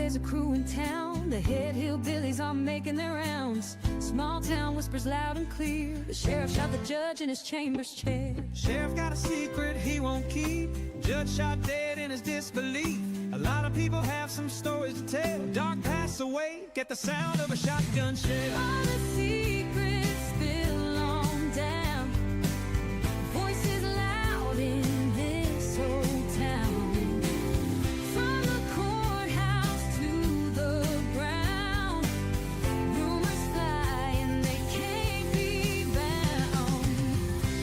there's a crew in town. The head hillbillies are making their rounds. Small town whispers loud and clear. The sheriff shot the judge in his chambers chair. Sheriff got a secret he won't keep. Judge shot dead in his disbelief. A lot of people have some stories to tell. Dark pass away, get the sound of a shotgun shell. All the secrets spill on down. Voices loud in this old town. From the courthouse to the ground. Rumors fly and they can't be bound.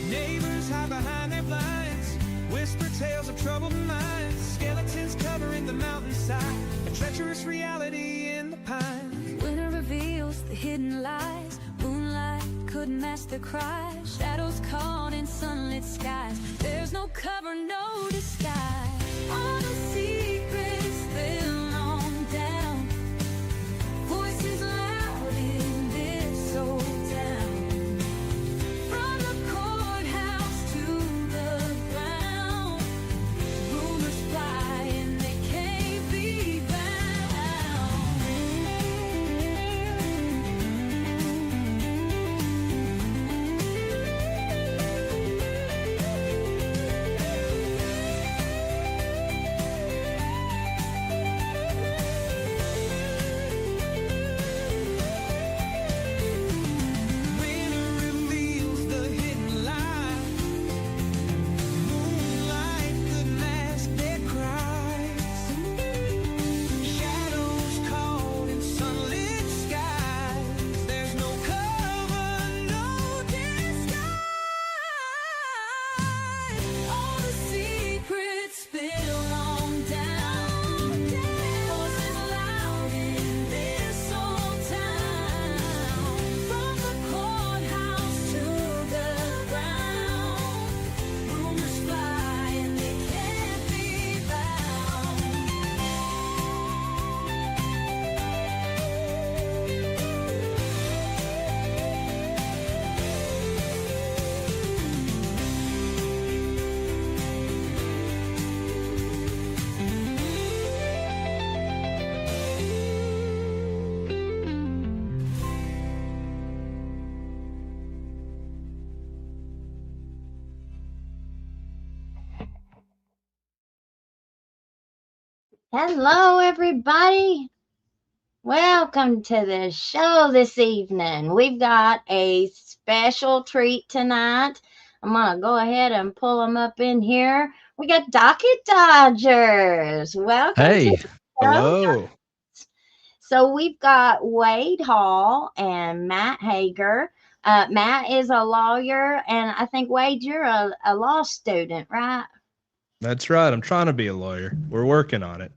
Neighbors hide behind their blinds. Whisper tales of troubled minds. Skeletons covering the mountainside. A treacherous reality in the pines. Winter reveals the hidden lies. Moonlight couldn't mask the cries. Shadows caught in sunlit skies. There's no cover, no disguise. All the secrets spill on down. Voices loud in this old town. From the courthouse to the ground. Rumors fly and they can't be bound. Winter reveals the hidden lie. Moonlight could mask their cries. Shadows caught in sunlit skies. There's no cover, no disguise. All the secrets spill on down. Voices loud in this old town. From the courthouse to the ground. Rumors fly and they can't be bound. Hello, everybody. Welcome to the show this evening. We've got a special treat tonight. I'm going to go ahead and pull them up in here. We got Docket Dodgers. Welcome to Hey, the show. hello. So we've got Wade Hall and Matt Hager. Matt is a lawyer, and I think, Wade, you're a law student, right? That's right. I'm trying to be a lawyer. We're working on it.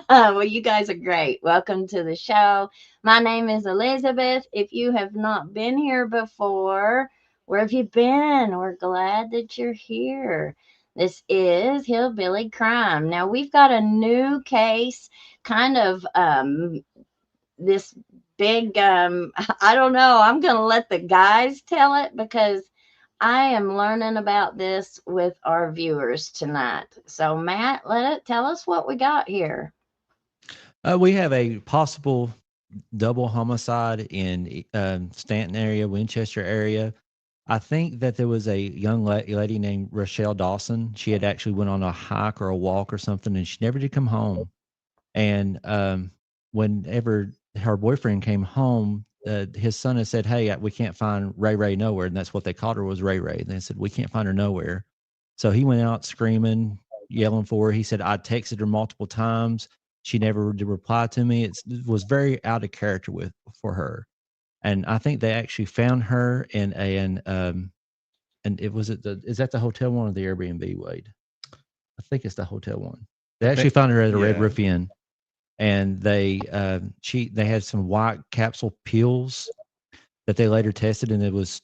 Well, you guys are great. Welcome to the show. My name is Elizabeth. If you have not been here before, where have you been? We're glad that you're here. This is Hillbilly Crime. Now, we've got a new case, kind of this big, I don't know. I'm going to let the guys tell it because I am learning about this with our viewers tonight. So, Matt, tell us what we got here. We have a possible double homicide in Stanton area, Winchester area. I think that there was a young lady named Rochelle Dawson. She had actually went on a hike or a walk or something, and she never did come home. And whenever her boyfriend came home, his son had said, "Hey, we can't find Ray nowhere," and that's what they called her, was Ray. And they said, "We can't find her nowhere." So he went out screaming, yelling for her. He said, "I texted her multiple times. She never did reply to me." It was very out of character for her. And I think they actually found her in and it was is that the hotel one or the Airbnb, Wade? I think it's the hotel one. They actually found her at a Red Roof Inn. And they had some white capsule pills that they later tested, and it was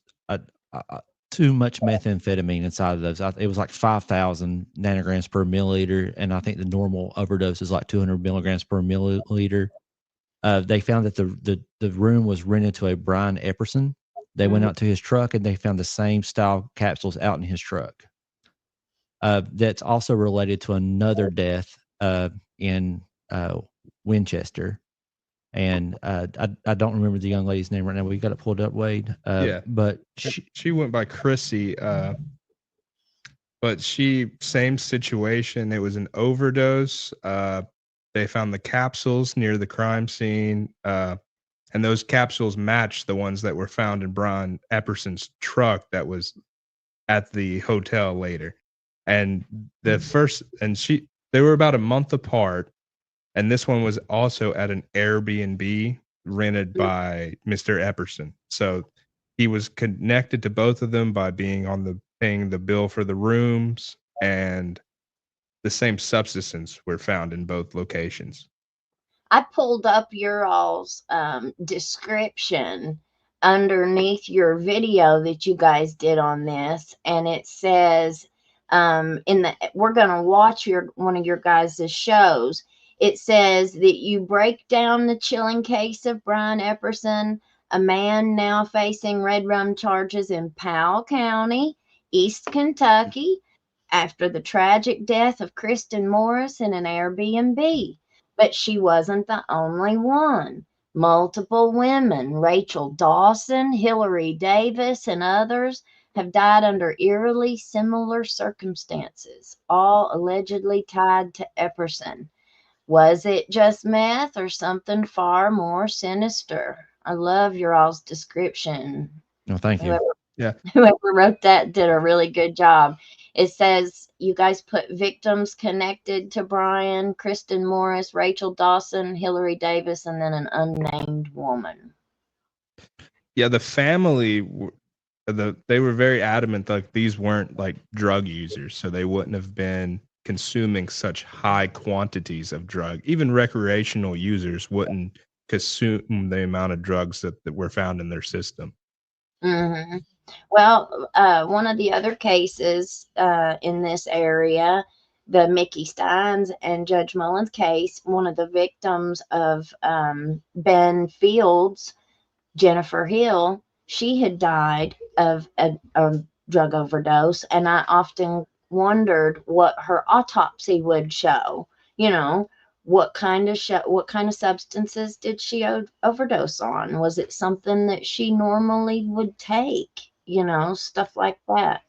too much methamphetamine inside of those. It was like 5,000 nanograms per milliliter, and I think the normal overdose is like 200 milligrams per milliliter. They found that the room was rented to a Brian Epperson. They went out to his truck, and they found the same style capsules out in his truck. That's also related to another death in Winchester. And I don't remember the young lady's name right now. We got it pulled up, Wade. Yeah. But She went by Chrissy, but same situation. It was an overdose. They found the capsules near the crime scene, and those capsules matched the ones that were found in Brian Epperson's truck that was at the hotel later. And they were about a month apart, and this one was also at an Airbnb rented by Mr. Epperson. So he was connected to both of them by being paying the bill for the rooms, and the same substances were found in both locations. I pulled up your all's description underneath your video that you guys did on this, and it says we're gonna watch one of your guys' shows. It says that you break down the chilling case of Brian Epperson, a man now facing red rum charges in Powell County, East Kentucky, after the tragic death of Kristen Morris in an Airbnb. But she wasn't the only one. Multiple women, Rachel Dawson, Hillary Davis, and others, have died under eerily similar circumstances, all allegedly tied to Epperson. Was it just meth or something far more sinister? I love your all's description. no, thank you. Whoever wrote that did a really good job. It says you guys put victims connected to Brian, Kristen Morris, Rachel Dawson, Hillary Davis, and then an unnamed woman. Yeah, the family, they were very adamant like these weren't like drug users, so they wouldn't have been consuming such high quantities of drug. Even recreational users wouldn't consume the amount of drugs that were found in their system. Mm-hmm. Well, one of the other cases in this area, the Mickey Steins and Judge Mullins case, one of the victims of Ben Fields, Jennifer Hill, she had died of a drug overdose, and I often wondered what her autopsy would show. You know, what kind of substances did she overdose on? Was it something that she normally would take? You know, stuff like that.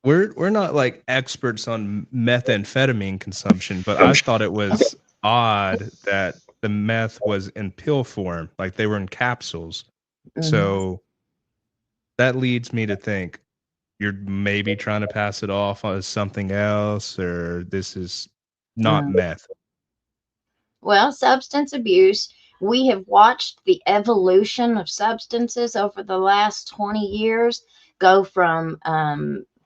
We're not like experts on methamphetamine consumption, but I thought it was odd that the meth was in pill form, like they were in capsules. Mm-hmm. So that leads me to think you're maybe trying to pass it off as something else, or this is not meth. Well, substance abuse, we have watched the evolution of substances over the last 20 years go from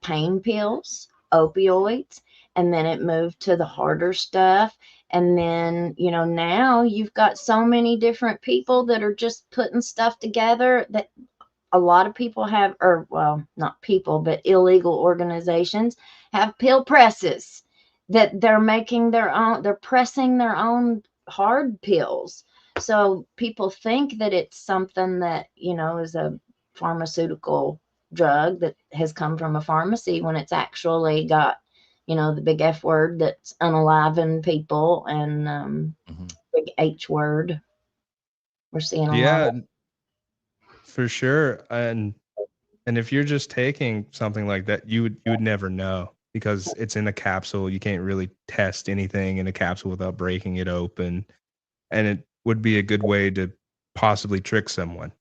pain pills, opioids, and then it moved to the harder stuff. And then, you know, now you've got so many different people that are just putting stuff together that a lot of people have, or well, not people, but illegal organizations have pill presses that they're making their own, they're pressing their own hard pills. So people think that it's something that, you know, is a pharmaceutical drug that has come from a pharmacy when it's actually got, you know, the big F word that's unaliving people, and big H word. We're seeing a lot of. For sure. And if you're just taking something like that, you would never know, because it's in a capsule. You can't really test anything in a capsule without breaking it open. And it would be a good way to possibly trick someone.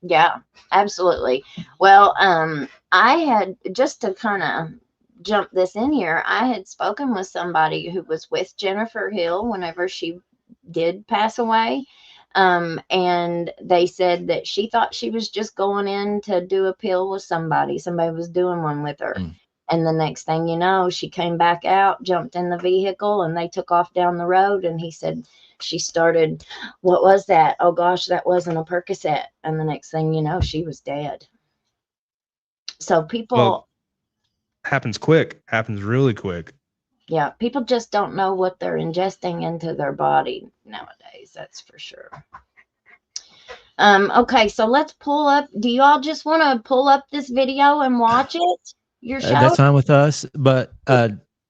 Yeah, absolutely. Well, I had, just to kind of jump this in here, I had spoken with somebody who was with Jennifer Hill whenever she did pass away. And they said that she thought she was just going in to do a pill with somebody. Somebody was doing one with her. And the next thing you know, she came back out, jumped in the vehicle, and they took off down the road. And he said she started, what was that? Oh gosh, that wasn't a Percocet. And the next thing you know, she was dead. So people, happens really quick. Yeah, people just don't know what they're ingesting into their body nowadays. That's for sure. Okay, so let's pull up. Do you all just want to pull up this video and watch it? Your show? That's fine with us. But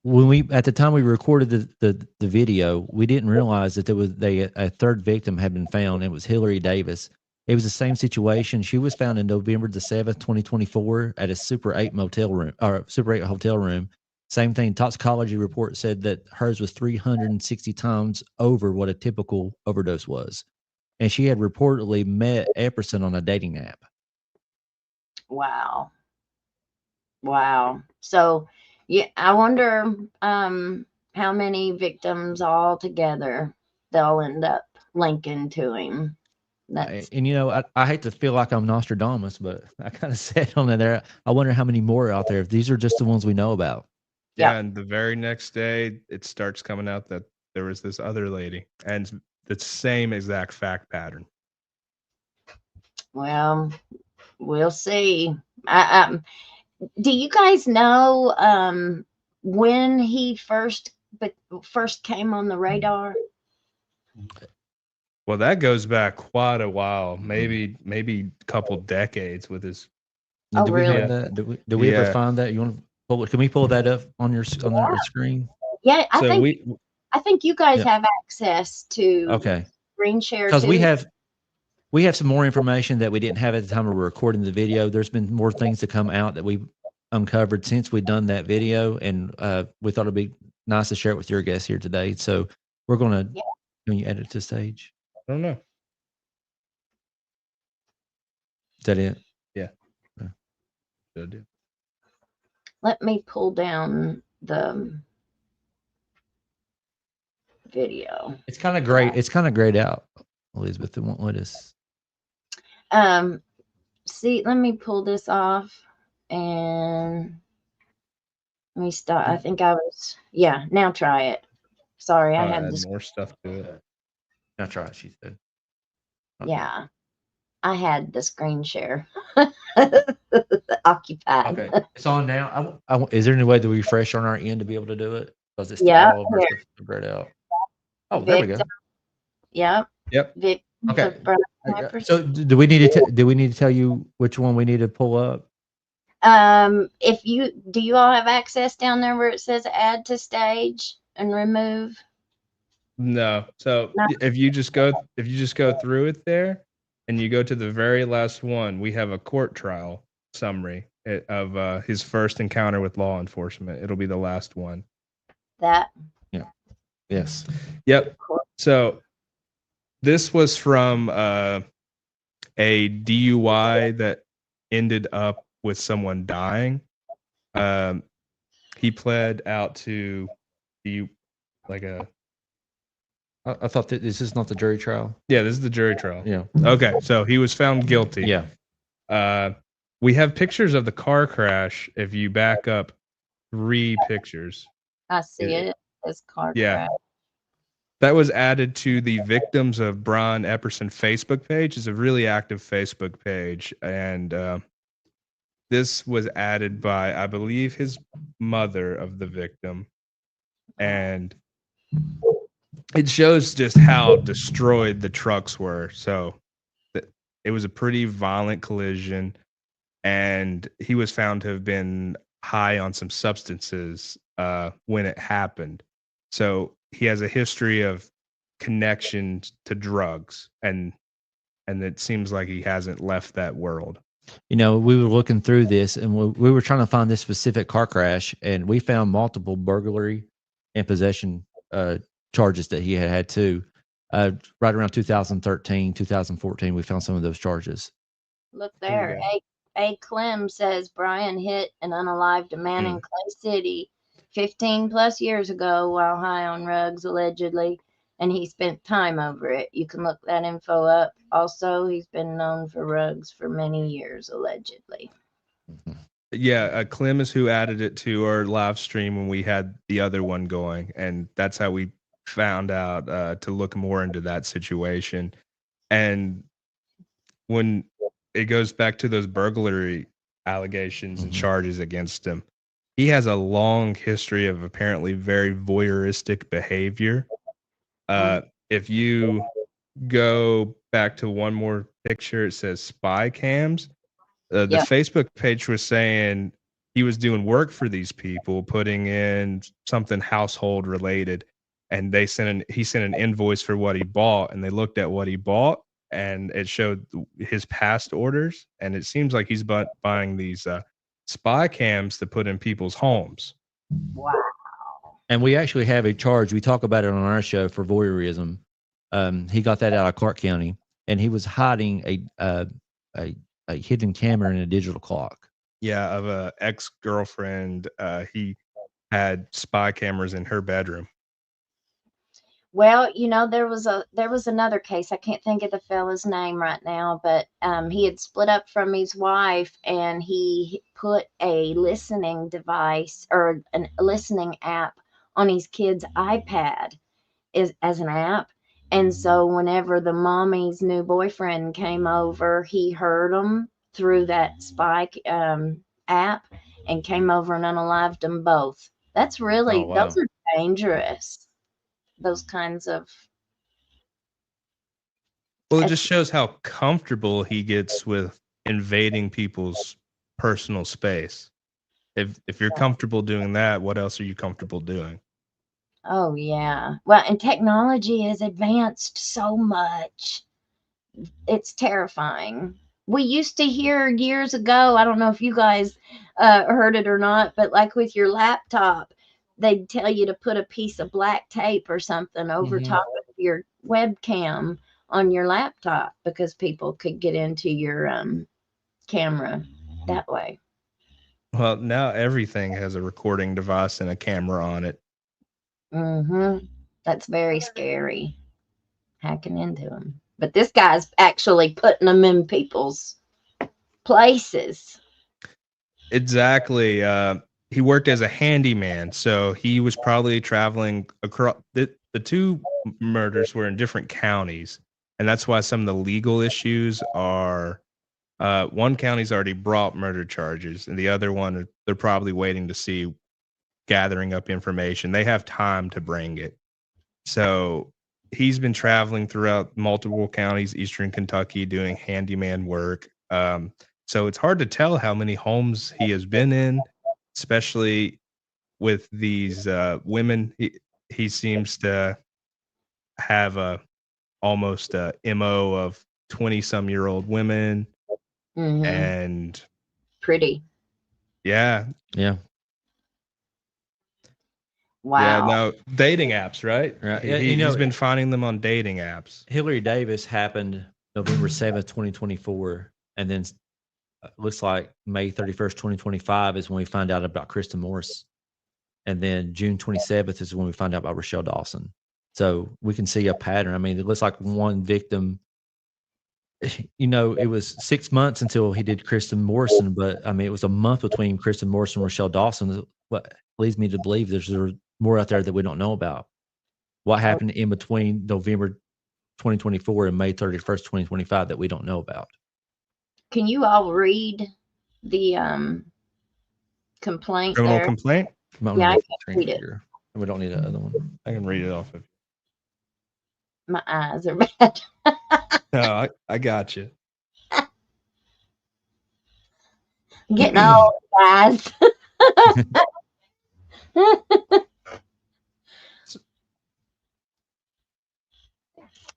when we at the time we recorded the video, we didn't realize that there was a third victim had been found. It was Hillary Davis. It was the same situation. She was found in November the 7th, 2024 at a Super 8 motel room or Super 8 hotel room. Same thing. Toxicology report said that hers was 360 times over what a typical overdose was. And she had reportedly met Epperson on a dating app. Wow. Wow. So, yeah, I wonder how many victims all together they'll end up linking to him. That's And you know, I hate to feel like I'm Nostradamus, but I kind of said on there. I wonder how many more are out there if these are just the ones we know about. Yeah, yeah. and the very next day, it starts coming out that there was this other lady, and the same exact fact pattern. Well, we'll see. Do you guys know when he first came on the radar? Well, that goes back quite a while, maybe a couple decades with his. Oh, Do we really? have that? Do we ever Yeah. find that? You want to pull it? Can we pull that up on your on our screen? Yeah, I So think you guys Yeah. have access to Okay. screen share Because too. we have some more information that we didn't have at the time we were recording the video. There's been more things to come out that we've uncovered since we've done that video, and we thought it'd be nice to share it with your guests here today. So we're gonna Yeah. when you edit to stage. I don't know. Is that it? Yeah. Yeah. Good. Let me pull down the video. It's kind of great. It's kind of grayed out, Elizabeth. It won't let us. See, let me pull this off and let me start. I think I was, yeah, now try it. Sorry, I had Add this. more stuff to it. Now try it, she said. Yeah, I had the screen share occupied. Okay, it's on now. Is there any way to refresh on our end to be able to do it? Because it's Yeah, all of our stuff is grayed out. Oh, there we go. Victim. Yep. Yep. Victims Okay. of Brian Epperson. So do we need to tell you which one we need to pull up? Do you all have access down there where it says add to stage and remove? No. So No. if you just go through it there, and you go to the very last one, we have a court trial summary of his first encounter with law enforcement. It'll be the last one. That. Yeah. Yes. Yep. So this was from a DUI that ended up with someone dying. He pled out to I thought that this is not the jury trial. yeah, this is the jury trial. Yeah. Okay, so he was found guilty. Yeah. We have pictures of the car crash. If you back up 3 pictures, I see it. This car Yeah. crash. that was added to the Victims of Brian Epperson Facebook page. It's a really active Facebook page, and this was added by, I believe, his mother of the victim, and it shows just how destroyed the trucks were. So it was a pretty violent collision, and he was found to have been high on some substances when it happened. So he has a history of connection to drugs, and it seems like he hasn't left that world. You know, we were looking through this, and we were trying to find this specific car crash, and we found multiple burglary and possession charges that he had too. Right around 2013, 2014, we found some of those charges. Look there. A. Clem says Brian hit and unalived a man in Clay City 15 plus years ago while high on rugs, allegedly, and he spent time over it. You can look that info up. Also, he's been known for rugs for many years, allegedly. Yeah, Clem is who added it to our live stream when we had the other one going, and that's how we found out to look more into that situation. And when it goes back to those burglary allegations and charges against him, he has a long history of apparently very voyeuristic behavior. If you go back to one more picture, it says spy cams. The Yeah. Facebook page was saying he was doing work for these people, putting in something household related, and he sent an invoice for what he bought, and they looked at what he bought, and it showed his past orders, and it seems like he's buying these spy cams to put in people's homes. Wow. And we actually have a charge. We talk about it on our show for voyeurism. He got that out of Clark County, and he was hiding a hidden camera in a digital clock. Yeah, of a ex-girlfriend. He had spy cameras in her bedroom. Well, there was another case. I can't think of the fella's name right now, but he had split up from his wife, and he put a listening device or a listening app on his kid's iPad as an app. And so whenever the mommy's new boyfriend came over, he heard them through that spy app and came over and unalived them both. That's really, wow. those are dangerous. Those kinds of. Well, it just shows how comfortable he gets with invading people's personal space. If you're comfortable doing that, what else are you comfortable doing? Oh, yeah. Well, and technology has advanced so much. It's terrifying. We used to hear years ago, I don't know if you guys heard it or not, but like with your laptop, they'd tell you to put a piece of black tape or something over top of your webcam on your laptop because people could get into your camera that way. Well, now everything has a recording device and a camera on it. That's very scary, hacking into them. But this guy's actually putting them in people's places. Exactly. He worked as a handyman, so he was probably traveling across. The two murders were in different counties, and that's why some of the legal issues are. One county's already brought murder charges, and the other one they're probably waiting to see, gathering up information. They have time to bring it. So he's been traveling throughout multiple counties, Eastern Kentucky, doing handyman work. So it's hard to tell how many homes he has been in, especially with these women. He seems to have almost a MO of 20-some-year-old women. And pretty. Yeah. Wow. Yeah, no, dating apps, right? Right. He's been finding them on dating apps. Hillary Davis happened November 7th, 2024. And then looks like May 31st, 2025 is when we find out about Kristen Morris. And then June 27th is when we find out about Rochelle Dawson. So we can see a pattern. I mean, it looks like one victim, it was 6 months until he did Kristen Morrison, but I mean, it was a month between Kristen Morrison and Rochelle Dawson. What leads me to believe there's more out there that we don't know about. What happened in between November 2024 and May 31st, 2025 that we don't know about. Can you all read the complaint? Criminal complaint? Yeah, I can read it. We don't need another one. I can read it off of. My eyes are bad. No, I got you. Getting old, guys.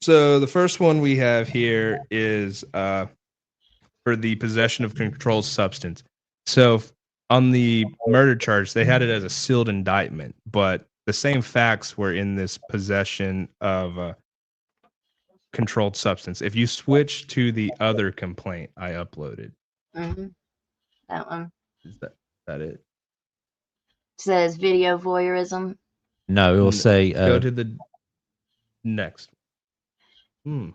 So the first one we have here is for the possession of controlled substance. So on the murder charge, they had it as a sealed indictment, but the same facts were in this possession of controlled substance. If you switch to the other complaint I uploaded, that one is that it? Says video voyeurism. No, it will say go to the next.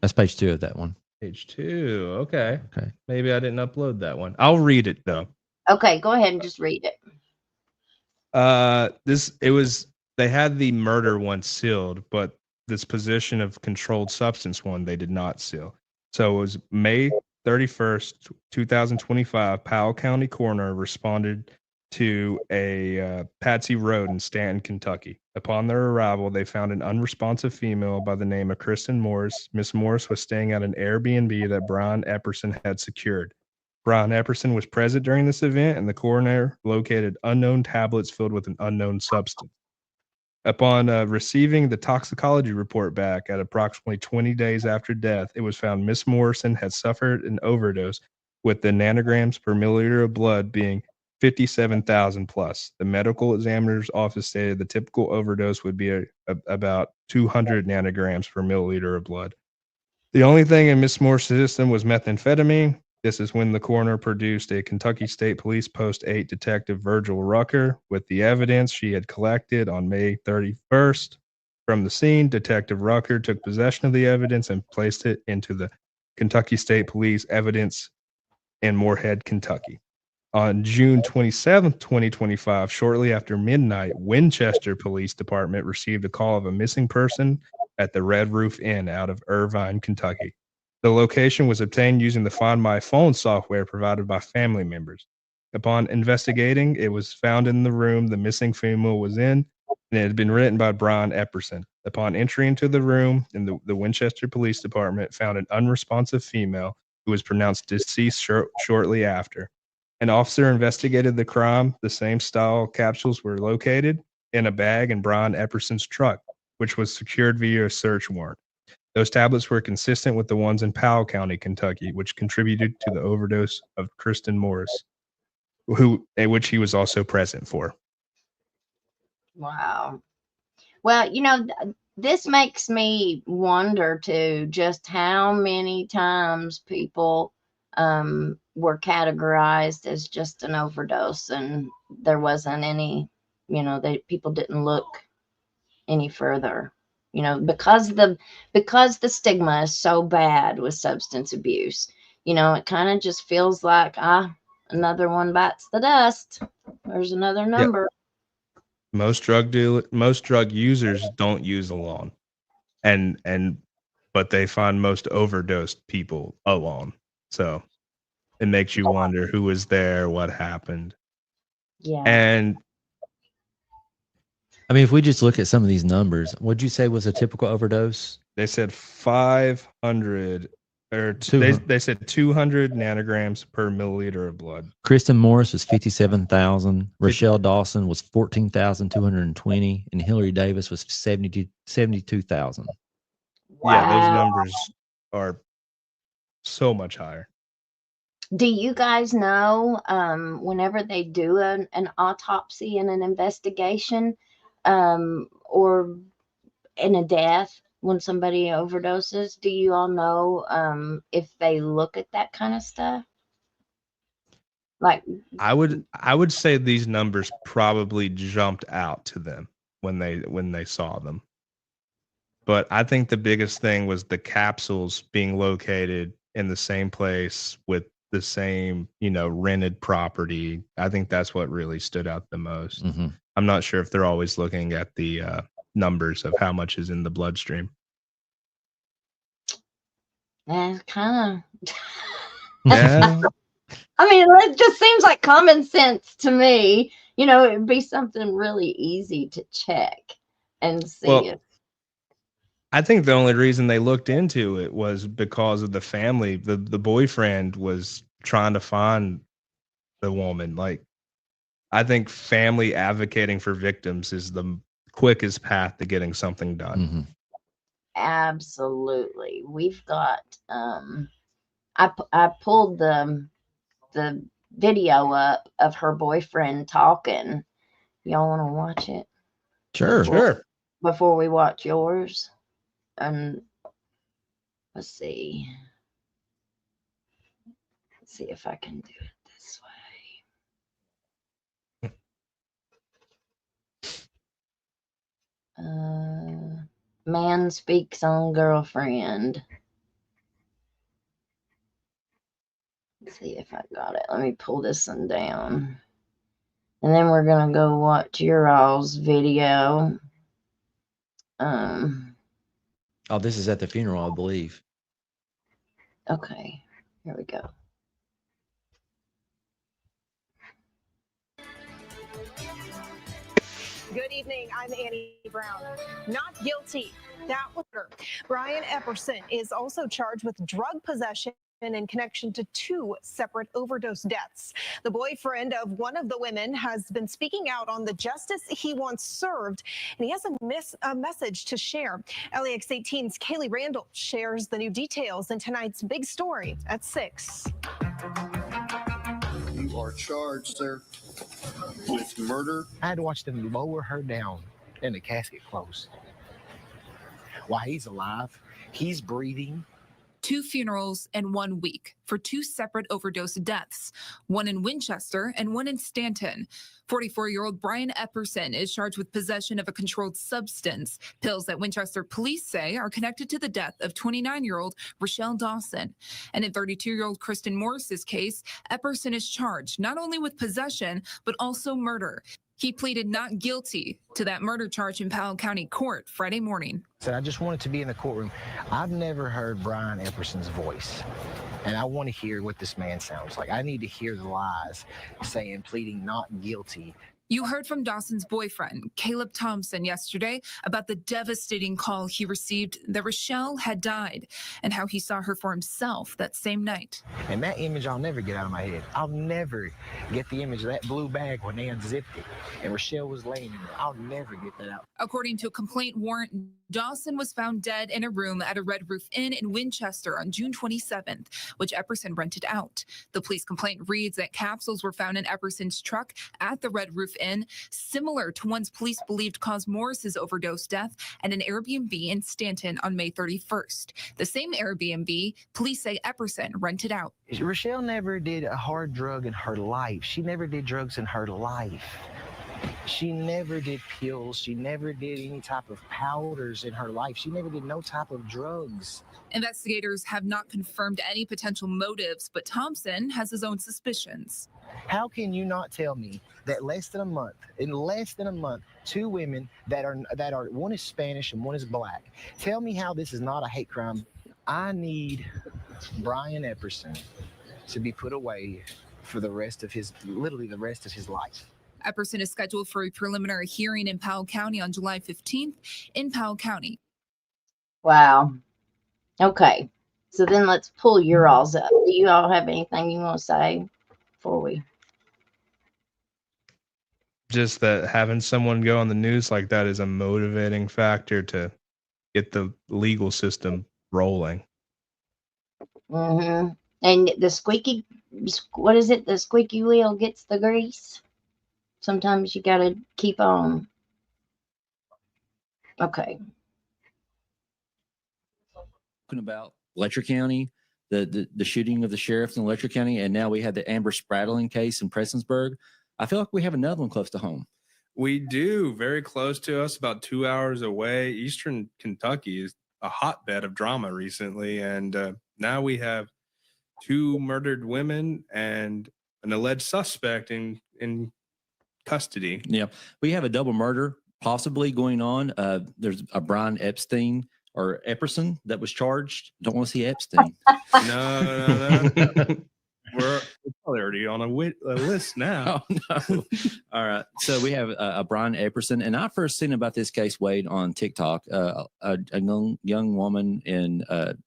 That's page 2 of that one. Page 2. Okay. Maybe I didn't upload that one. I'll read it though. Okay, go ahead and just read it. They had the murder one sealed, but this position of controlled substance one they did not seal. So it was May 31st, 2025. Powell County coroner responded to a Patsy Road in Stanton, Kentucky. Upon their arrival, they found an unresponsive female by the name of Kristen Morris. Miss Morris was staying at an Airbnb that Brian Epperson had secured. Brian Epperson was present during this event, and the coroner located unknown tablets filled with an unknown substance. Upon receiving the toxicology report back at approximately 20 days after death, it was found Miss Morrison had suffered an overdose, with the nanograms per milliliter of blood being 57,000 plus. The medical examiner's office stated the typical overdose would be about 200 nanograms per milliliter of blood. The only thing in Miss Morrison's system was methamphetamine. This is when the coroner produced a Kentucky State Police Post 8 Detective Virgil Rucker with the evidence she had collected on May 31st. From the scene, Detective Rucker took possession of the evidence and placed it into the Kentucky State Police evidence in Moorhead, Kentucky. On June 27th, 2025, shortly after midnight, Winchester Police Department received a call of a missing person at the Red Roof Inn out of Irvine, Kentucky. The location was obtained using the Find My Phone software provided by family members. Upon investigating, it was found in the room the missing female was in, and it had been written by Brian Epperson. Upon entry into the room, the Winchester Police Department found an unresponsive female who was pronounced deceased shortly after. An officer investigated the crime. The same style capsules were located in a bag in Brian Epperson's truck, which was secured via a search warrant. Those tablets were consistent with the ones in Powell County, Kentucky, which contributed to the overdose of Kristen Morris, which he was also present for. Wow. Well, this makes me wonder too, just how many times people were categorized as just an overdose, and there wasn't any, people didn't look any further, because the stigma is so bad with substance abuse. It kind of just feels like, another one bites the dust. There's another number. Yep. Most drug users don't use alone, but they find most overdosed people alone. So it makes you wonder who was there, what happened. Yeah. And I mean, if we just look at some of these numbers, what'd you say was a typical overdose? they said 500 or they said 200 nanograms per milliliter of blood. Kristen Morris was 57,000. Rochelle Dawson was 14,220, and Hillary Davis was 72,000. Wow. Yeah, those numbers are so much higher. Do you guys know, whenever they do an autopsy and an investigation, or in a death, when somebody overdoses, do you all know if they look at that kind of stuff? Like, I would say these numbers probably jumped out to them when they saw them. But I think the biggest thing was the capsules being located in the same place with the same, rented property. I think that's what really stood out the most. Mm-hmm. I'm not sure if they're always looking at the numbers of how much is in the bloodstream. that's kind of. Yeah. I mean, it just seems like common sense to me. It'd be something really easy to check and see. Well, I think the only reason they looked into it was because of the family. The boyfriend was trying to find the woman. Like, I think family advocating for victims is the quickest path to getting something done. Mm-hmm. Absolutely. We've got I pulled the video up of her boyfriend talking. Y'all want to watch it? Sure. Before we watch yours. And let's see if I can do it this way. Man speaks on girlfriend. Let's see if I got it. Let me pull this one down. And then we're going to go watch your all's video. Oh, this is at the funeral, I believe. Okay, here we go. Good evening. I'm Annie Brown. Not guilty. That was her. Brian Epperson is also charged with drug possession in connection to 2 separate overdose deaths. The boyfriend of one of the women has been speaking out on the justice he wants served, and he has a message to share. LAX 18's Kaylee Randall shares the new details in tonight's big story at 6. You are charged, sir, with murder. I had to watch them lower her down and the casket closed. While he's alive, he's breathing. 2 funerals in 1 week for 2 separate overdose deaths, one in Winchester and one in Stanton. 44-year-old Brian Epperson is charged with possession of a controlled substance. Pills that Winchester police say are connected to the death of 29-year-old Rochelle Dawson. And in 32-year-old Kristen Morris's case, Epperson is charged not only with possession, but also murder. He pleaded not guilty to that murder charge in Powell County Court Friday morning. Said, I just wanted to be in the courtroom. I've never heard Brian Epperson's voice, and I want to hear what this man sounds like. I need to hear the lies saying, pleading not guilty. You heard from Dawson's boyfriend, Caleb Thompson, yesterday about the devastating call he received that Rochelle had died and how he saw her for himself that same night. And that image I'll never get out of my head. I'll never get the image of that blue bag when they unzipped it and Rochelle was laying in it. I'll never get that out. According to a complaint warrant, Dawson was found dead in a room at a Red Roof Inn in Winchester on June 27th, which Epperson rented out. The police complaint reads that capsules were found in Epperson's truck at the Red Roof Inn, similar to ones police believed caused Morris's overdose death at an Airbnb in Stanton on May 31st. The same Airbnb police say Epperson rented out. Rochelle never did a hard drug in her life. She never did drugs in her life. She never did pills. She never did any type of powders in her life. She never did no type of drugs. Investigators have not confirmed any potential motives, but Thompson has his own suspicions. How can you not tell me that in less than a month, 2 women that are one is Spanish and one is black? Tell me how this is not a hate crime. I need Brian Epperson to be put away for literally the rest of his life. Epperson is scheduled for a preliminary hearing in Powell County on July 15th in Powell County. Wow. Okay. So then let's pull your alls up. Do you all have anything you want to say before we? Just that having someone go on the news like that is a motivating factor to get the legal system rolling. Mm-hmm. And what is it? The squeaky wheel gets the grease. Sometimes you got to keep on. Okay. Talking about Letcher County, the shooting of the sheriff in Letcher County, and now we had the Amber Spradlin case in Prestonsburg. I feel like we have another one close to home. We do, very close to us, about 2 hours away. Eastern Kentucky is a hotbed of drama recently, and now we have 2 murdered women and an alleged suspect in custody. Yeah, we have a double murder possibly going on. There's a Brian Epstein or Epperson that was charged. Don't want to see Epstein. No. We're probably already on a list now. Oh, no. All right. So we have a Brian Epperson, and I first seen about this case, Wade, on TikTok. A young woman in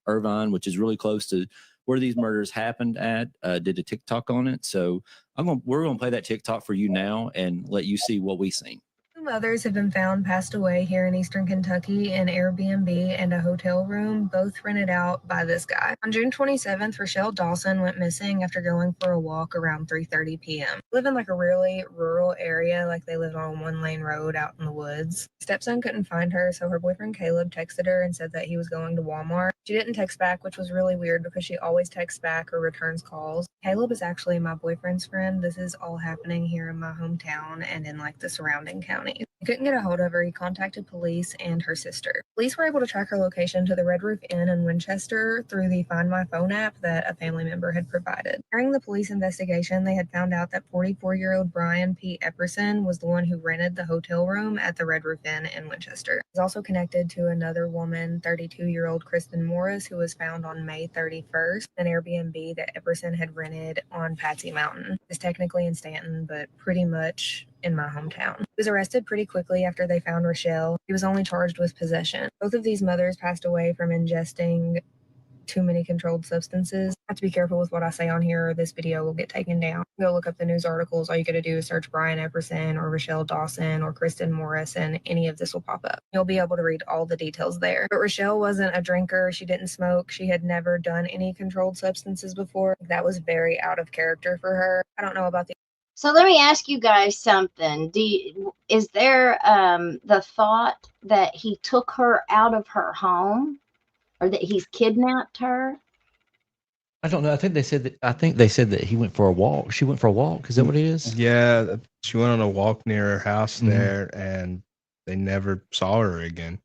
Irvine, which is really close to where these murders happened at, did a TikTok on it. So we're gonna play that TikTok for you now and let you see what we seen. 2 others have been found passed away here in Eastern Kentucky in Airbnb and a hotel room, both rented out by this guy. On June 27th, Rochelle Dawson went missing after going for a walk around 3:30 p.m. They live in like a really rural area, like they live on a 1-lane road out in the woods. Stepson couldn't find her, so her boyfriend Caleb texted her and said that he was going to Walmart. She didn't text back, which was really weird because she always texts back or returns calls. Caleb is actually my boyfriend's friend. This is all happening here in my hometown and in like the surrounding counties. He couldn't get a hold of her. He contacted police and her sister. Police were able to track her location to the Red Roof Inn in Winchester through the Find My Phone app that a family member had provided. During the police investigation, they had found out that 44-year-old Brian P. Epperson was the one who rented the hotel room at the Red Roof Inn in Winchester. He was also connected to another woman, 32-year-old Kristen Morris, who was found on May 31st, an Airbnb that Epperson had rented on Patsy Mountain. It's technically in Stanton, but pretty much in my hometown. He was arrested pretty quickly after they found Rochelle. He was only charged with possession. Both of these mothers passed away from ingesting too many controlled substances. I have to be careful with what I say on here or this video will get taken down. Go look up the news articles. All you gotta do is search Brian Epperson or Rochelle Dawson or Kristen Morris, and any of this will pop up. You'll be able to read all the details there. But Rochelle wasn't a drinker. She didn't smoke. She had never done any controlled substances before. That was very out of character for her. I don't know about the So let me ask you guys something. Is there the thought that he took her out of her home, or that he's kidnapped her? I don't know. I think they said that he went for a walk. She went for a walk. Is that what it is? Yeah, she went on a walk near her house Mhm. there, and they never saw her again.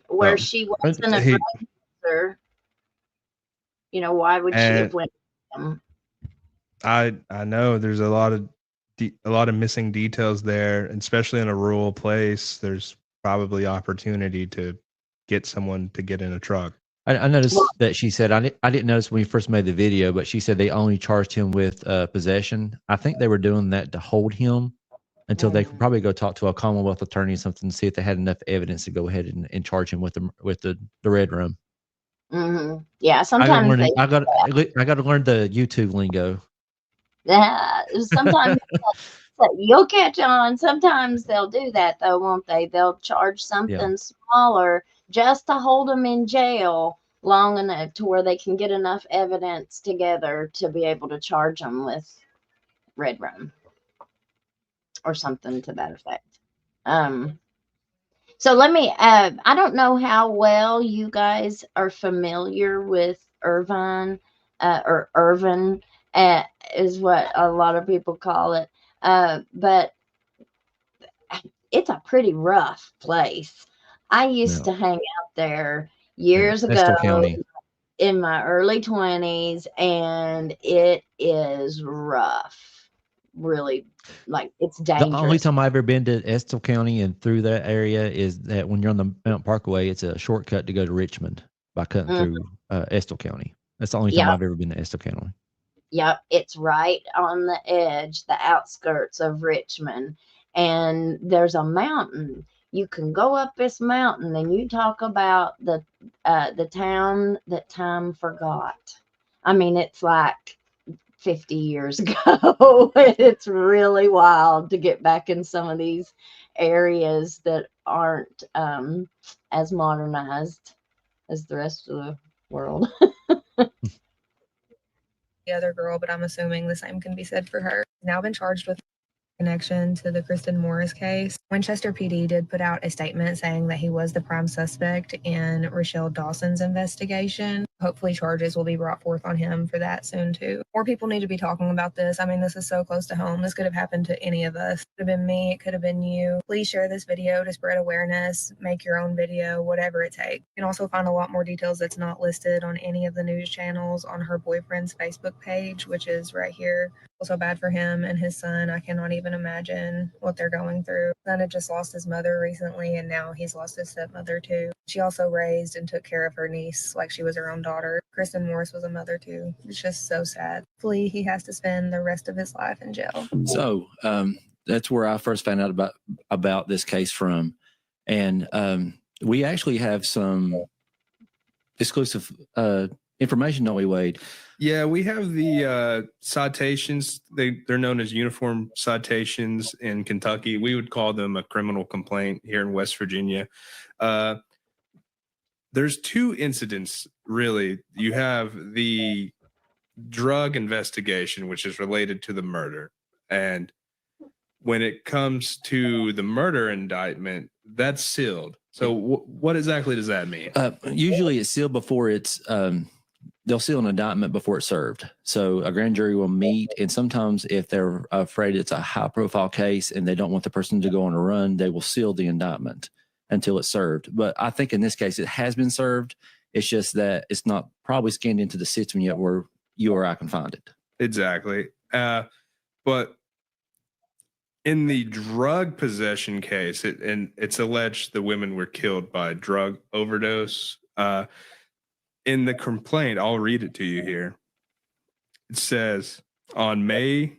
Where Um, she wasn't a he- drug user. Why would she have And- went with him? I know there's a lot of missing details there, and especially in a rural place. There's probably opportunity to get someone to get in a truck. I noticed that she said, I didn't notice when we first made the video, but she said they only charged him with possession. I think they were doing that to hold him until they could probably go talk to a Commonwealth attorney or something to see if they had enough evidence to go ahead and charge him with the red room. Mm-hmm. Yeah, I sometimes they. got to learn the YouTube lingo. Sometimes you'll catch on. Sometimes they'll do that, though, won't they? They'll charge something smaller just to hold them in jail long enough to where they can get enough evidence together to be able to charge them with red rum or something to that effect. So let me, I don't know how well you guys are familiar with Irvine, or Irvin, is what a lot of people call it. But it's a pretty rough place. I used to hang out there years ago Estill County. in my early 20s, and it is rough. Really, like, it's dangerous. The only time I've ever been to Estill County and through that area is that when you're on the Mount Parkway, it's a shortcut to go to Richmond by cutting through Estill County. That's the only time I've ever been to Estill County. Yep, it's right on the edge, the outskirts of Richmond, and there's a mountain. You can go up this mountain, and you talk about the town that time forgot. I mean, it's like 50 years ago. It's really wild to get back in some of these areas that aren't as modernized as the rest of the world. the other girl, but I'm assuming the same can be said for her. Now been charged with connection to the Kristen Morris case. Winchester PD did put out a statement saying that he was the prime suspect in Rochelle Dawson's investigation. Hopefully charges will be brought forth on him for that soon too. More people need to be talking about this. I mean, this is so close to home. This could have happened to any of us. It could have been me. It could have been you. Please share this video to spread awareness. Make your own video, whatever it takes. You can also find a lot more details that's not listed on any of the news channels on her boyfriend's Facebook page, which is right here. So bad for him and his son. I cannot even imagine what they're going through. Son had just lost his mother recently, and now he's lost his stepmother too. She also raised and took care of her niece like she was her own daughter. Kristen Morris was a mother too. It's just so sad. Hopefully he has to spend the rest of his life in jail. So that's where I first found out about this case from, and we actually have some exclusive information, don't we, Wade? Yeah, we have the citations. They're known as uniform citations in Kentucky. We would call them a criminal complaint here in West Virginia. There's two incidents, really. You have the drug investigation, which is related to the murder. And when it comes to the murder indictment, that's sealed. So what exactly does that mean? Usually it's sealed before it's they'll seal an indictment before it's served. So a grand jury will meet, and sometimes if they're afraid it's a high profile case and they don't want the person to go on a run, they will seal the indictment until it's served. But I think in this case, it has been served. It's just that it's not probably scanned into the system yet where you or I can find it. Exactly. But in the drug possession case, it's alleged the women were killed by drug overdose. In the complaint, I'll read it to you here. It says, on May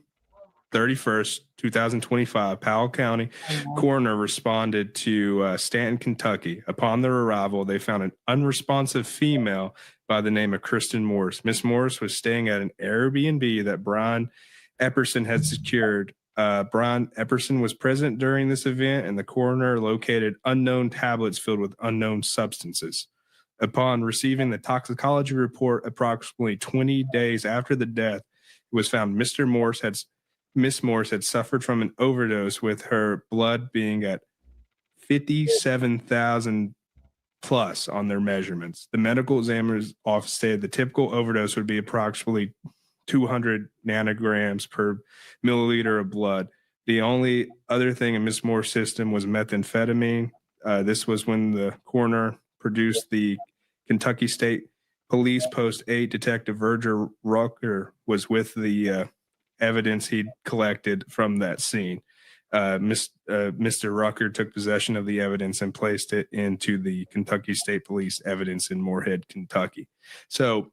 31st, 2025, Powell County coroner responded to Stanton, Kentucky. Upon their arrival, they found an unresponsive female by the name of Kristen Morris. Miss Morris was staying at an Airbnb that Brian Epperson had secured. Brian Epperson was present during this event, and the coroner located unknown tablets filled with unknown substances. Upon receiving the toxicology report approximately 20 days after the death, it was found Miss Morris had suffered from an overdose, with her blood being at 57,000 plus on their measurements. The medical examiner's office stated the typical overdose would be approximately 200 nanograms per milliliter of blood. The only other thing in Miss Moore's system was methamphetamine. This was when the coroner produced the Kentucky State Police Post 8 Detective Virgil Rucker was with the evidence he'd collected from that scene. Mr. Rucker took possession of the evidence and placed it into the Kentucky State Police evidence in Moorhead, Kentucky. So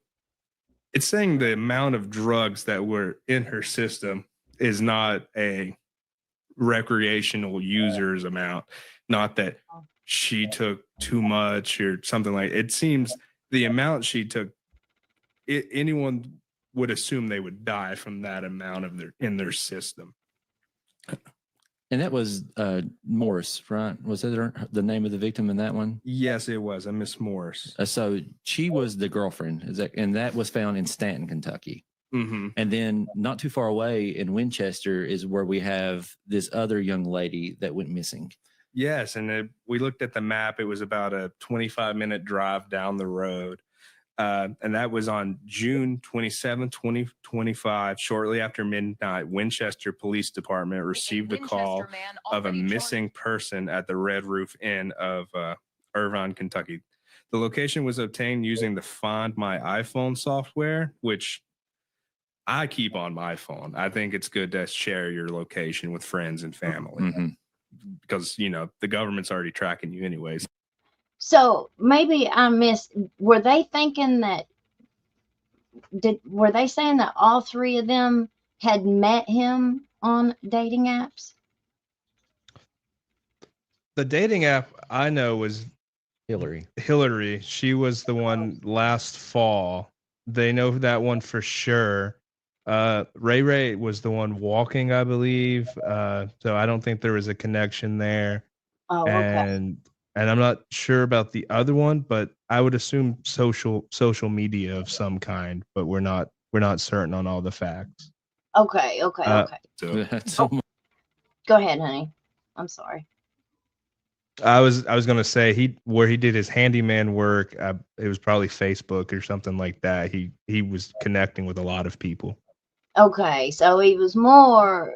it's saying the amount of drugs that were in her system is not a recreational user's amount, not that she took too much or something like it. Seems the amount she took, anyone would assume they would die from that amount of their system. And that was Morris, right? Was that the name of the victim in that one? Yes, it was a Miss Morris. So she was the girlfriend, and that was found in Stanton, Kentucky. Mm-hmm. And then not too far away in Winchester is where we have this other young lady that went missing. Yes, and we looked at the map. It was about a 25-minute drive down the road. And that was on June 27, 2025. Shortly after midnight, Winchester Police Department received a call of a missing person at the Red Roof Inn of Irvine, Kentucky. The location was obtained using the Find My iPhone software, which I keep on my phone. I think it's good to share your location with friends and family because, the government's already tracking you anyways. So maybe I missed, were they thinking that, were they saying that all three of them had met him on dating apps? The dating app I know was Hillary. She was the one last fall. They know that one for sure. Ray was the one walking, I believe. So I don't think there was a connection there. Oh, okay. And I'm not sure about the other one, but I would assume social media of some kind, but we're not certain on all the facts. Okay. So Go ahead, honey. I'm sorry. I was going to say where he did his handyman work, it was probably Facebook or something like that. He was connecting with a lot of people. Okay, so he was more.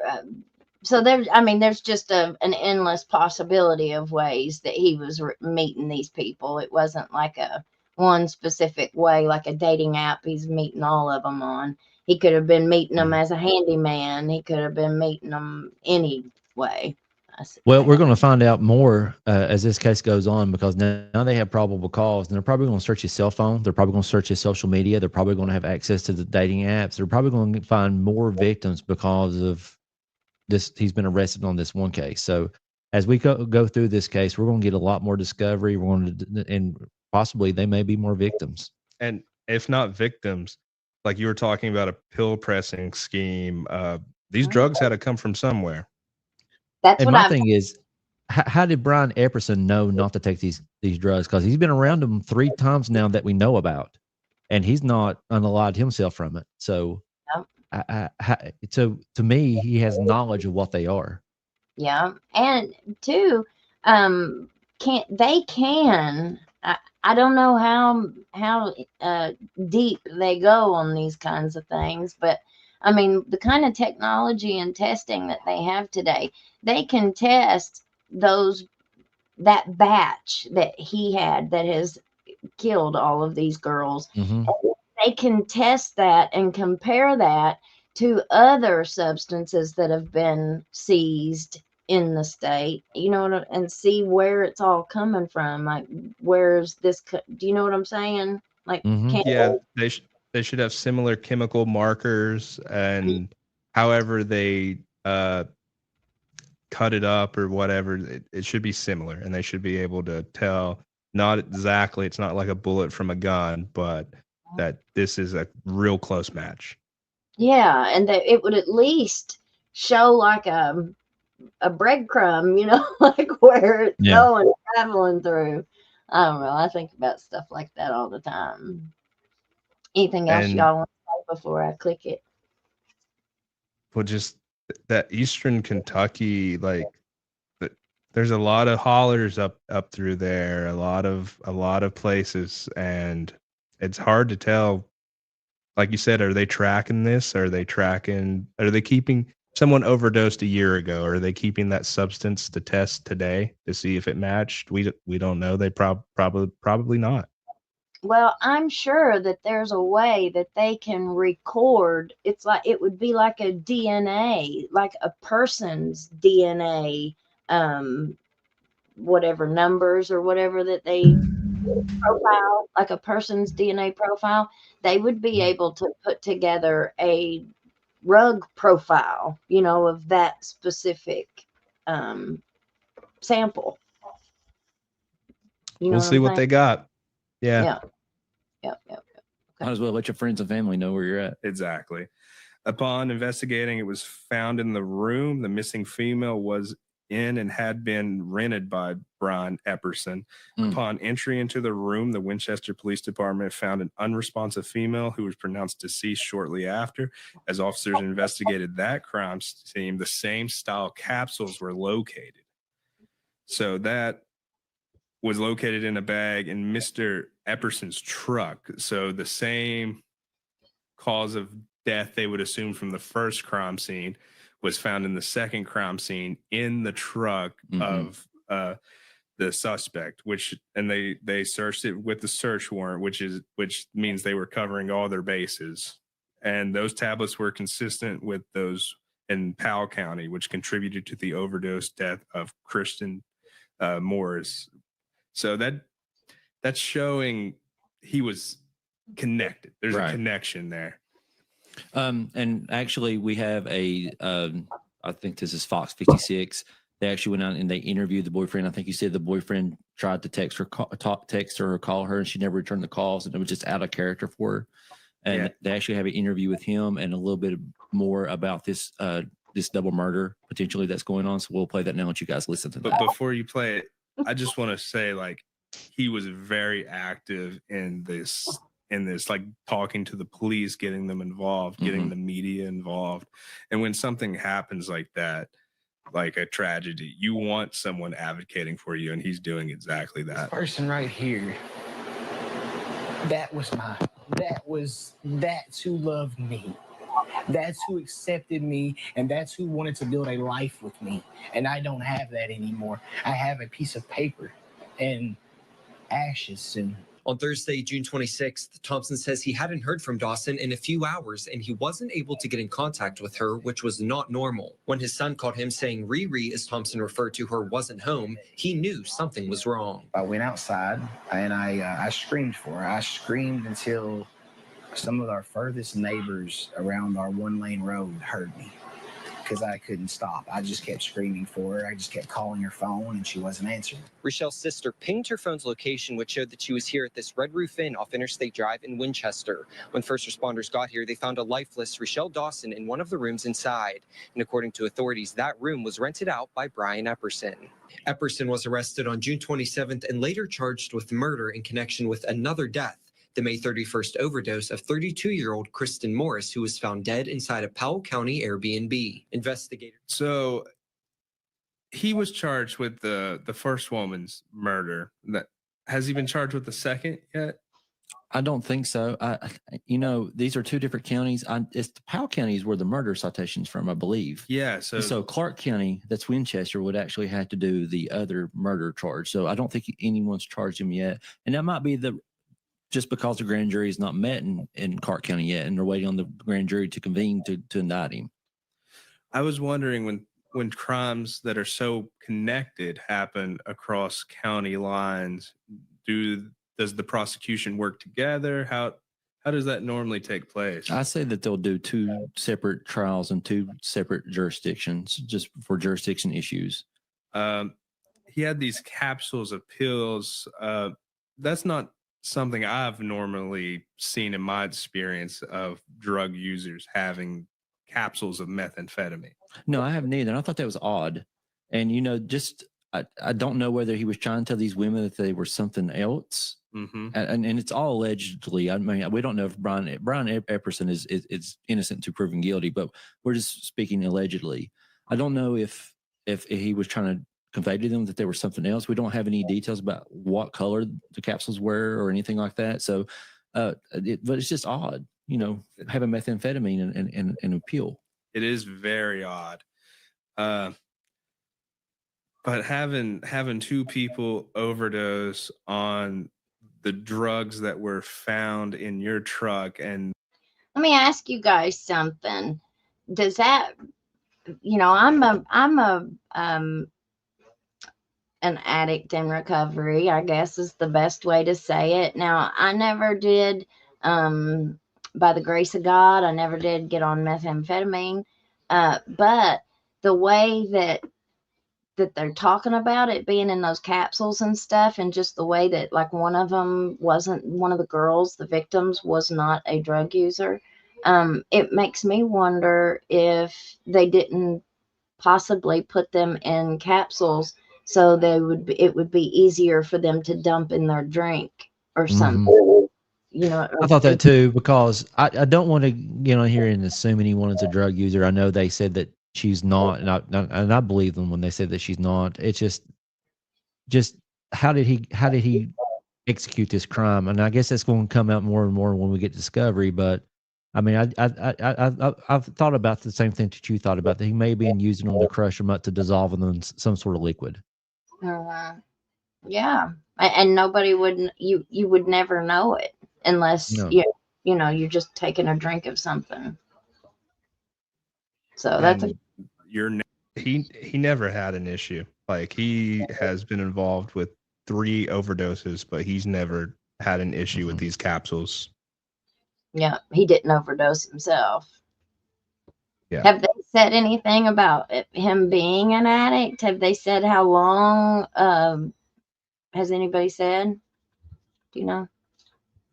So there's just an endless possibility of ways that he was meeting these people. It wasn't like a one specific way, like a dating app he's meeting all of them on. He could have been meeting them as a handyman. He could have been meeting them any way. Well, we're going to find out more as this case goes on, because now they have probable cause, and they're probably going to search his cell phone. They're probably going to search his social media. They're probably going to have access to the dating apps. They're probably going to find more victims because of this. He's been arrested on this one case. So as we go through this case, we're going to get a lot more discovery. We're going to, and possibly they may be more victims. And if not victims, like you were talking about a pill pressing scheme, these drugs had to come from somewhere. That's and what my thing is, how did Brian Epperson know not to take these drugs? Because he's been around them 3 times now that we know about, and he's not unallied himself from it. So, so to me, he has knowledge of what they are. Yeah, and two, I don't know how deep they go on these kinds of things, but I mean, the kind of technology and testing that they have today, they can test that batch that he had that has killed all of these girls. Mm-hmm. They can test that and compare that to other substances that have been seized in the state, and see where it's all coming from. Like, where's this? Do you know what I'm saying? Like, yeah, they should have similar chemical markers, and however they uh, cut it up or whatever, it should be similar, and they should be able to tell. Not exactly, it's not like a bullet from a gun, but that this is a real close match. Yeah, and that it would at least show like a breadcrumb, you know, like where it's Yeah. going, traveling through. I don't know. I think about stuff like that all the time. Anything else And y'all want to say before I click it? well, just that Eastern Kentucky, like there's a lot of hollers up through there, a lot of places, and it's hard to tell. Like you said, are they tracking this? Are they keeping someone overdosed a year ago? Are they keeping that substance to test today to see if it matched? We don't know. They probably not. Well, I'm sure that there's a way that they can record. It's like it would be like a DNA, like a person's DNA, whatever numbers or whatever that they profile, like a person's DNA profile. They would be able to put together a rug profile, you know, of that specific sample. You know We'll what see I'm what saying? they got. Yeah. Yeah. Yep. Yep. Might as well let your friends and family know where you're at. Exactly. Upon investigating, it was found in the room the missing female was in and had been rented by Brian Epperson. Upon entry into the room, the Winchester Police Department found an unresponsive female who was pronounced deceased shortly after. As officers investigated that crime scene, the same style capsules were located. So that was located in a bag in Mr. Epperson's truck. So the same cause of death they would assume from the first crime scene was found in the second crime scene in the truck of the suspect, and they searched it with the search warrant, which means they were covering all their bases. And those tablets were consistent with those in Powell County, which contributed to the overdose death of Kristen Morris. So that's showing he was connected. There's a connection there. And actually, we have I think this is Fox 56. They actually went out and they interviewed the boyfriend. I think you said the boyfriend tried to text her or call her, and she never returned the calls, and it was just out of character for her. And they actually have an interview with him and a little bit more about this double murder potentially that's going on. So we'll play that now. Let you guys listen to that. But before you play it, I just want to say, like, he was very active in this, like talking to the police, getting them involved, getting the media involved. And when something happens like that, like a tragedy, you want someone advocating for you, and he's doing exactly that. This person right here, that's who loved me. That's who accepted me, and that's who wanted to build a life with me. And I don't have that anymore. I have a piece of paper and ashes soon. On Thursday, June 26th, Thompson says he hadn't heard from Dawson in a few hours and he wasn't able to get in contact with her, which was not normal. When his son called him saying Riri, as Thompson referred to her, wasn't home, he knew something was wrong. I went outside and I screamed for her. I screamed until some of our furthest neighbors around our one-lane road heard me because I couldn't stop. I just kept screaming for her. I just kept calling her phone and she wasn't answering. Rochelle's sister pinged her phone's location, which showed that she was here at this Red Roof Inn off Interstate Drive in Winchester. When first responders got here, they found a lifeless Rochelle Dawson in one of the rooms inside. And according to authorities, that room was rented out by Brian Epperson. Epperson was arrested on June 27th and later charged with murder in connection with another death, the May 31st overdose of 32-year-old Kristen Morris, who was found dead inside a Powell County Airbnb. Investigators. So he was charged with the first woman's murder. Has he been charged with the second yet? I don't think so. These are two different counties. It's the Powell County is where the murder citation's from, I believe. Yeah. So Clark County, that's Winchester, would actually have to do the other murder charge. So I don't think anyone's charged him yet. And that might be just because the grand jury is not met in Clark County yet, and they're waiting on the grand jury to convene to indict him. I was wondering when crimes that are so connected happen across county lines, does the prosecution work together? How How does that normally take place? I say that they'll do 2 separate trials in 2 separate jurisdictions, just for jurisdiction issues. He had these capsules of pills. That's not something I've normally seen in my experience of drug users having capsules of methamphetamine. No, I haven't either. And I thought that was odd. And just I don't know whether he was trying to tell these women that they were something else. Mm-hmm. And it's all allegedly. I mean, we don't know if Brian Epperson is innocent to proven guilty, but we're just speaking allegedly. I don't know if he was trying to convey to them that there was something else. We don't have any details about what color the capsules were or anything like that. So, but it's just odd, having methamphetamine in a pill. It is very odd. But having 2 people overdose on the drugs that were found in your truck, and Let me ask you guys something. Does that, I'm an addict in recovery, I guess is the best way to say it. Now, I never did, by the grace of God, I never did get on methamphetamine. But the way that they're talking about it being in those capsules and stuff, and just the way that, like, one of the girls, the victims, was not a drug user, it makes me wonder if they didn't possibly put them in capsules so it would be easier for them to dump in their drink or something. I thought that too, because I don't want to get on here and assume anyone is a drug user. I know they said that she's not, and I believe them when they said that she's not. It's just how did he execute this crime? And I guess that's going to come out more and more when we get discovery. But I mean, I've thought about the same thing that you thought about, that he may be using them to crush them up, to dissolve them in some sort of liquid. Yeah, and nobody would, you would never know it unless you're just taking a drink of something. So he never had an issue. Like, he has been involved with 3 overdoses, but he's never had an issue with these capsules. Yeah, he didn't overdose himself. Yeah. Have they said anything about him being an addict? Have they said how long? Has anybody said? Do you know?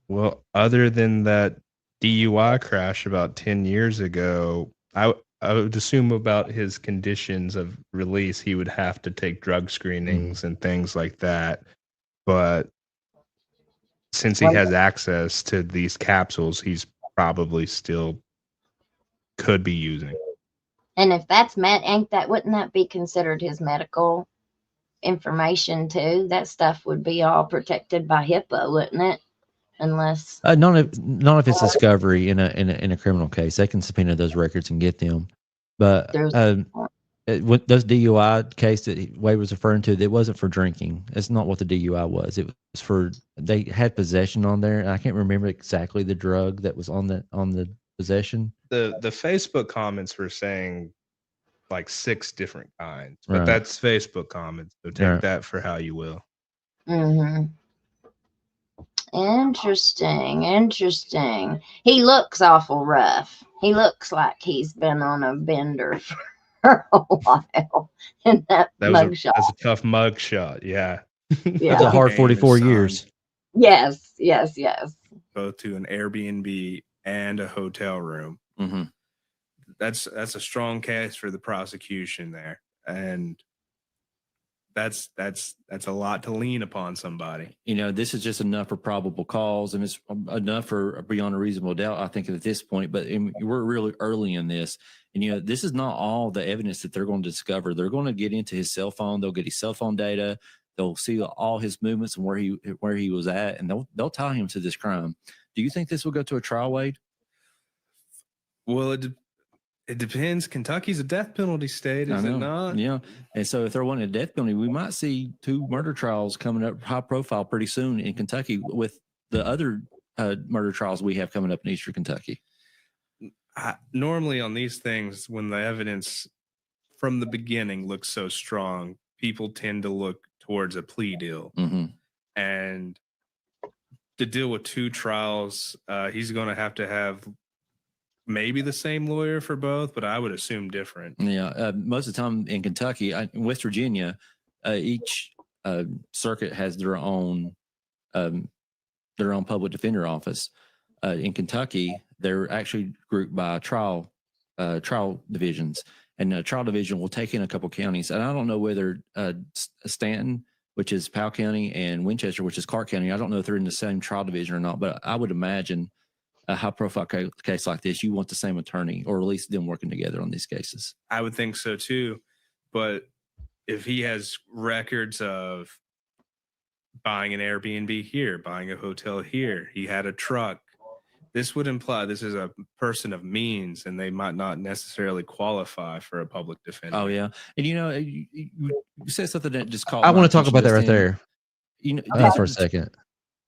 Well, other than that DUI crash about 10 years ago, I would assume about his conditions of release, he would have to take drug screenings and things like that. But since he has access to these capsules, he's probably still could be using. And if that's wouldn't that be considered his medical information too? That stuff would be all protected by HIPAA, wouldn't it? Unless not if it's discovery in a criminal case, they can subpoena those records and get them. But with those DUI case that Wade was referring to, it wasn't for drinking. It's not what the DUI was. It was for, they had possession on there. And I can't remember exactly the drug that was on the possession. The Facebook comments were saying like 6 different kinds, but Right. that's Facebook comments, so take that for how you will. Interesting. He looks awful rough. He looks like he's been on a bender for a while in that mugshot. That's a tough mugshot. Yeah. That's a hard 44 years. Yes. Both to an Airbnb and a hotel room. Mm-hmm. That's a strong case for the prosecution there, and that's a lot to lean upon somebody. This is just enough for probable cause, and it's enough for beyond a reasonable doubt, I think, at this point. But we're really early in this, and this is not all the evidence that they're going to discover. They're going to get into his cell phone. They'll get his cell phone data. They'll see all his movements and where he was at, and they'll tie him to this crime. Do you think this will go to a trial, Wade? Well, it depends. Kentucky's a death penalty state, is it not? Yeah. And so if they're wanting a death penalty, we might see 2 murder trials coming up high profile pretty soon in Kentucky with the other murder trials we have coming up in Eastern Kentucky. Normally on these things, when the evidence from the beginning looks so strong, people tend to look towards a plea deal. Mm-hmm. And to deal with 2 trials, he's going to have maybe the same lawyer for both, but I would assume different. Yeah, most of the time in Kentucky, in West Virginia, each circuit has their own public defender office. In Kentucky, they're actually grouped by trial divisions, and the trial division will take in a couple counties. And I don't know whether Stanton, which is Powell County, and Winchester, which is Clark County, I don't know if they're in the same trial division or not, but I would imagine a high-profile case like this, you want the same attorney, or at least them working together on these cases. I would think so too, but if he has records of buying an Airbnb here, buying a hotel here, he had a truck, this would imply this is a person of means, and they might not necessarily qualify for a public defender. Oh yeah, and you said something that just caught. I want to my talk about that right attention there. For a second.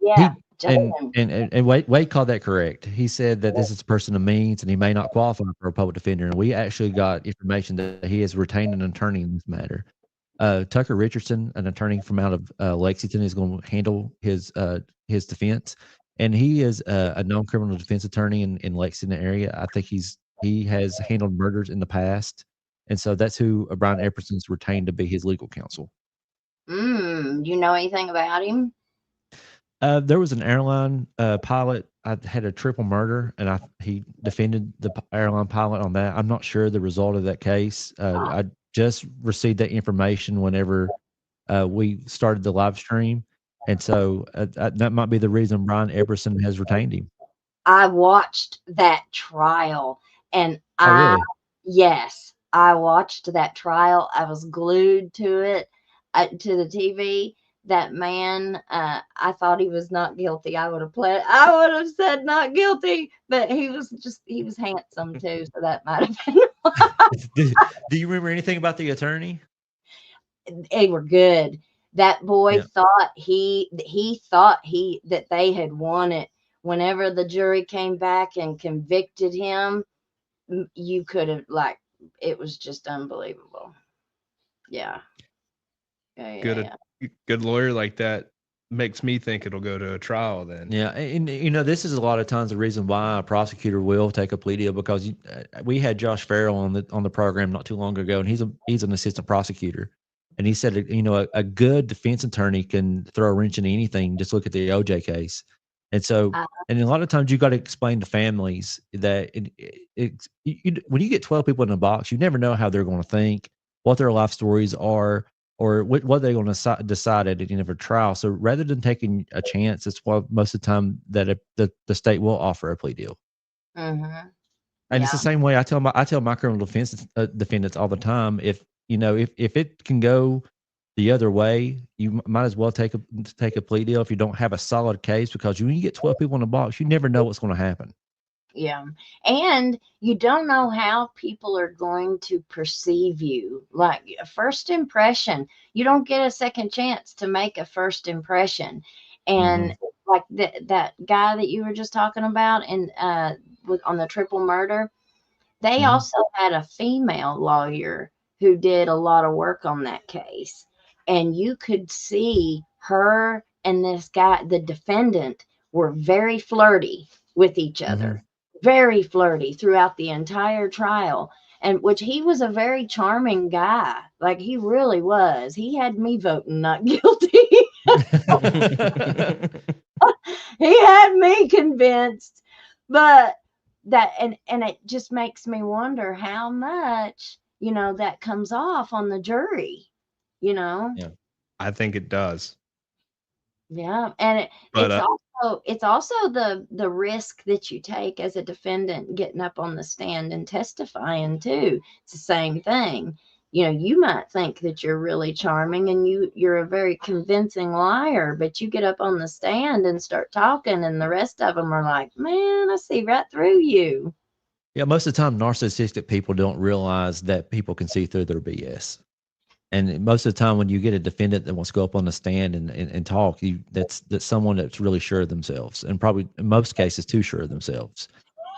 Yeah. And Wade called that correct. He said that this is a person of means, and he may not qualify for a public defender. And we actually got information that he has retained an attorney in this matter. Tucker Richardson, an attorney from out of Lexington, is going to handle his defense. And he is a non-criminal defense attorney in Lexington area. I think he has handled murders in the past, and so that's who Brian Epperson's retained to be his legal counsel. Do you know anything about him? There was an airline pilot. I had a triple murder, and he defended the airline pilot on that. I'm not sure the result of that case. I just received that information whenever we started the live stream. And so that might be the reason Brian Epperson has retained him. I watched that trial, and really? Yes, I watched that trial. I was glued to it, to the TV. That man, I thought he was not guilty. I would have said not guilty, but he was handsome too. So that might have been. Do you remember anything about the attorney? They were good. That boy thought that they had won it. Whenever the jury came back and convicted him, you could have, it was just unbelievable. Yeah. Good lawyer like that makes me think it'll go to a trial then. Yeah. And this is a lot of times the reason why a prosecutor will take a plea deal, because we had Josh Farrell on the program not too long ago, and he's an assistant prosecutor. And he said, a good defense attorney can throw a wrench into anything. Just look at the OJ case. And so, and a lot of times you got to explain to families that when you get 12 people in a box, you never know how they're going to think, what their life stories are, or what they're going to decide at the end of a trial. So rather than taking a chance, it's why most of the time that the state will offer a plea deal. Mm-hmm. And it's the same way I tell my criminal defense defendants all the time. If it can go the other way, you might as well take a plea deal if you don't have a solid case, because when you get 12 people in the box, you never know what's going to happen. Yeah. And you don't know how people are going to perceive you. Like a first impression, you don't get a second chance to make a first impression. And like that guy that you were just talking about on the triple murder, they also had a female lawyer who did a lot of work on that case. And you could see her and this guy, the defendant, were very flirty with each other, very flirty throughout the entire trial. And which he was a very charming guy. Like he really was. He had me voting not guilty. He had me convinced. But and it just makes me wonder how much, that comes off on the jury, Yeah, I think it does. Yeah. And it's also the risk that you take as a defendant getting up on the stand and testifying too. It's the same thing. You might think that you're really charming and you're a very convincing liar, but you get up on the stand and start talking, and the rest of them are like, man, I see right through you. Yeah, most of the time, narcissistic people don't realize that people can see through their BS. And most of the time, when you get a defendant that wants to go up on the stand and talk, that's someone that's really sure of themselves, and probably in most cases too sure of themselves.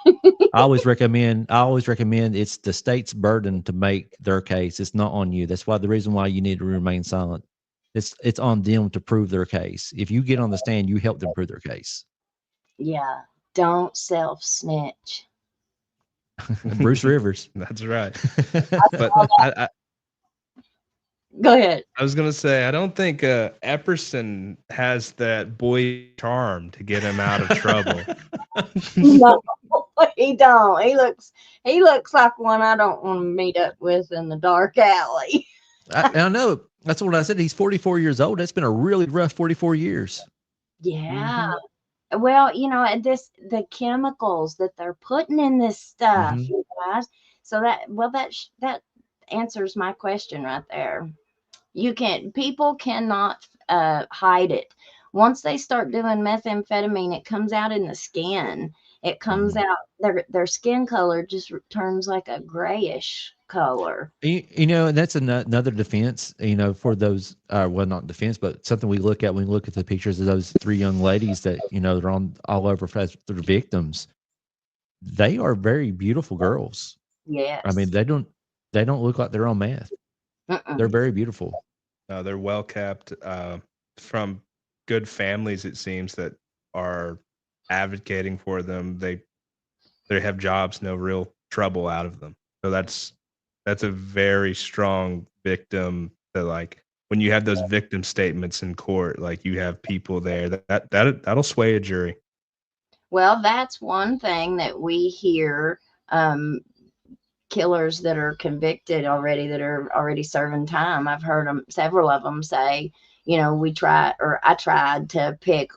I always recommend it's the state's burden to make their case. It's not on you. That's the reason why you need to remain silent. It's on them to prove their case. If you get on the stand, you help them prove their case. Yeah. Don't self snitch. Bruce Rivers. That's right. But Go ahead. I was gonna say I don't think Epperson has that boy charm to get him out of trouble. No, he don't. He looks like one I don't want to meet up with in the dark alley. I know. That's what I said. He's 44 years old. That's been a really rough 44 years. Yeah. Well, and the chemicals that they're putting in this stuff, Mhm. you guys. So that answers my question right there. People cannot hide it. Once they start doing methamphetamine, it comes out in the skin. It comes out, their skin color just turns like a grayish color. And that's another defense, for those, well, not defense, but something we look at when we look at the pictures of those 3 young ladies that, they're on all over as their victims. They are very beautiful girls. Yes. I mean, they don't look like they're on meth. They're very beautiful. They're well kept from good families, it seems, that are advocating for them. They have jobs, no real trouble out of them. So that's a very strong victim. That, like, when you have those victim statements in court, like, you have people there that'll sway a jury. Well, that's one thing that we hear. Killers that are convicted already, that are already serving time. I've heard several of them say, I tried to pick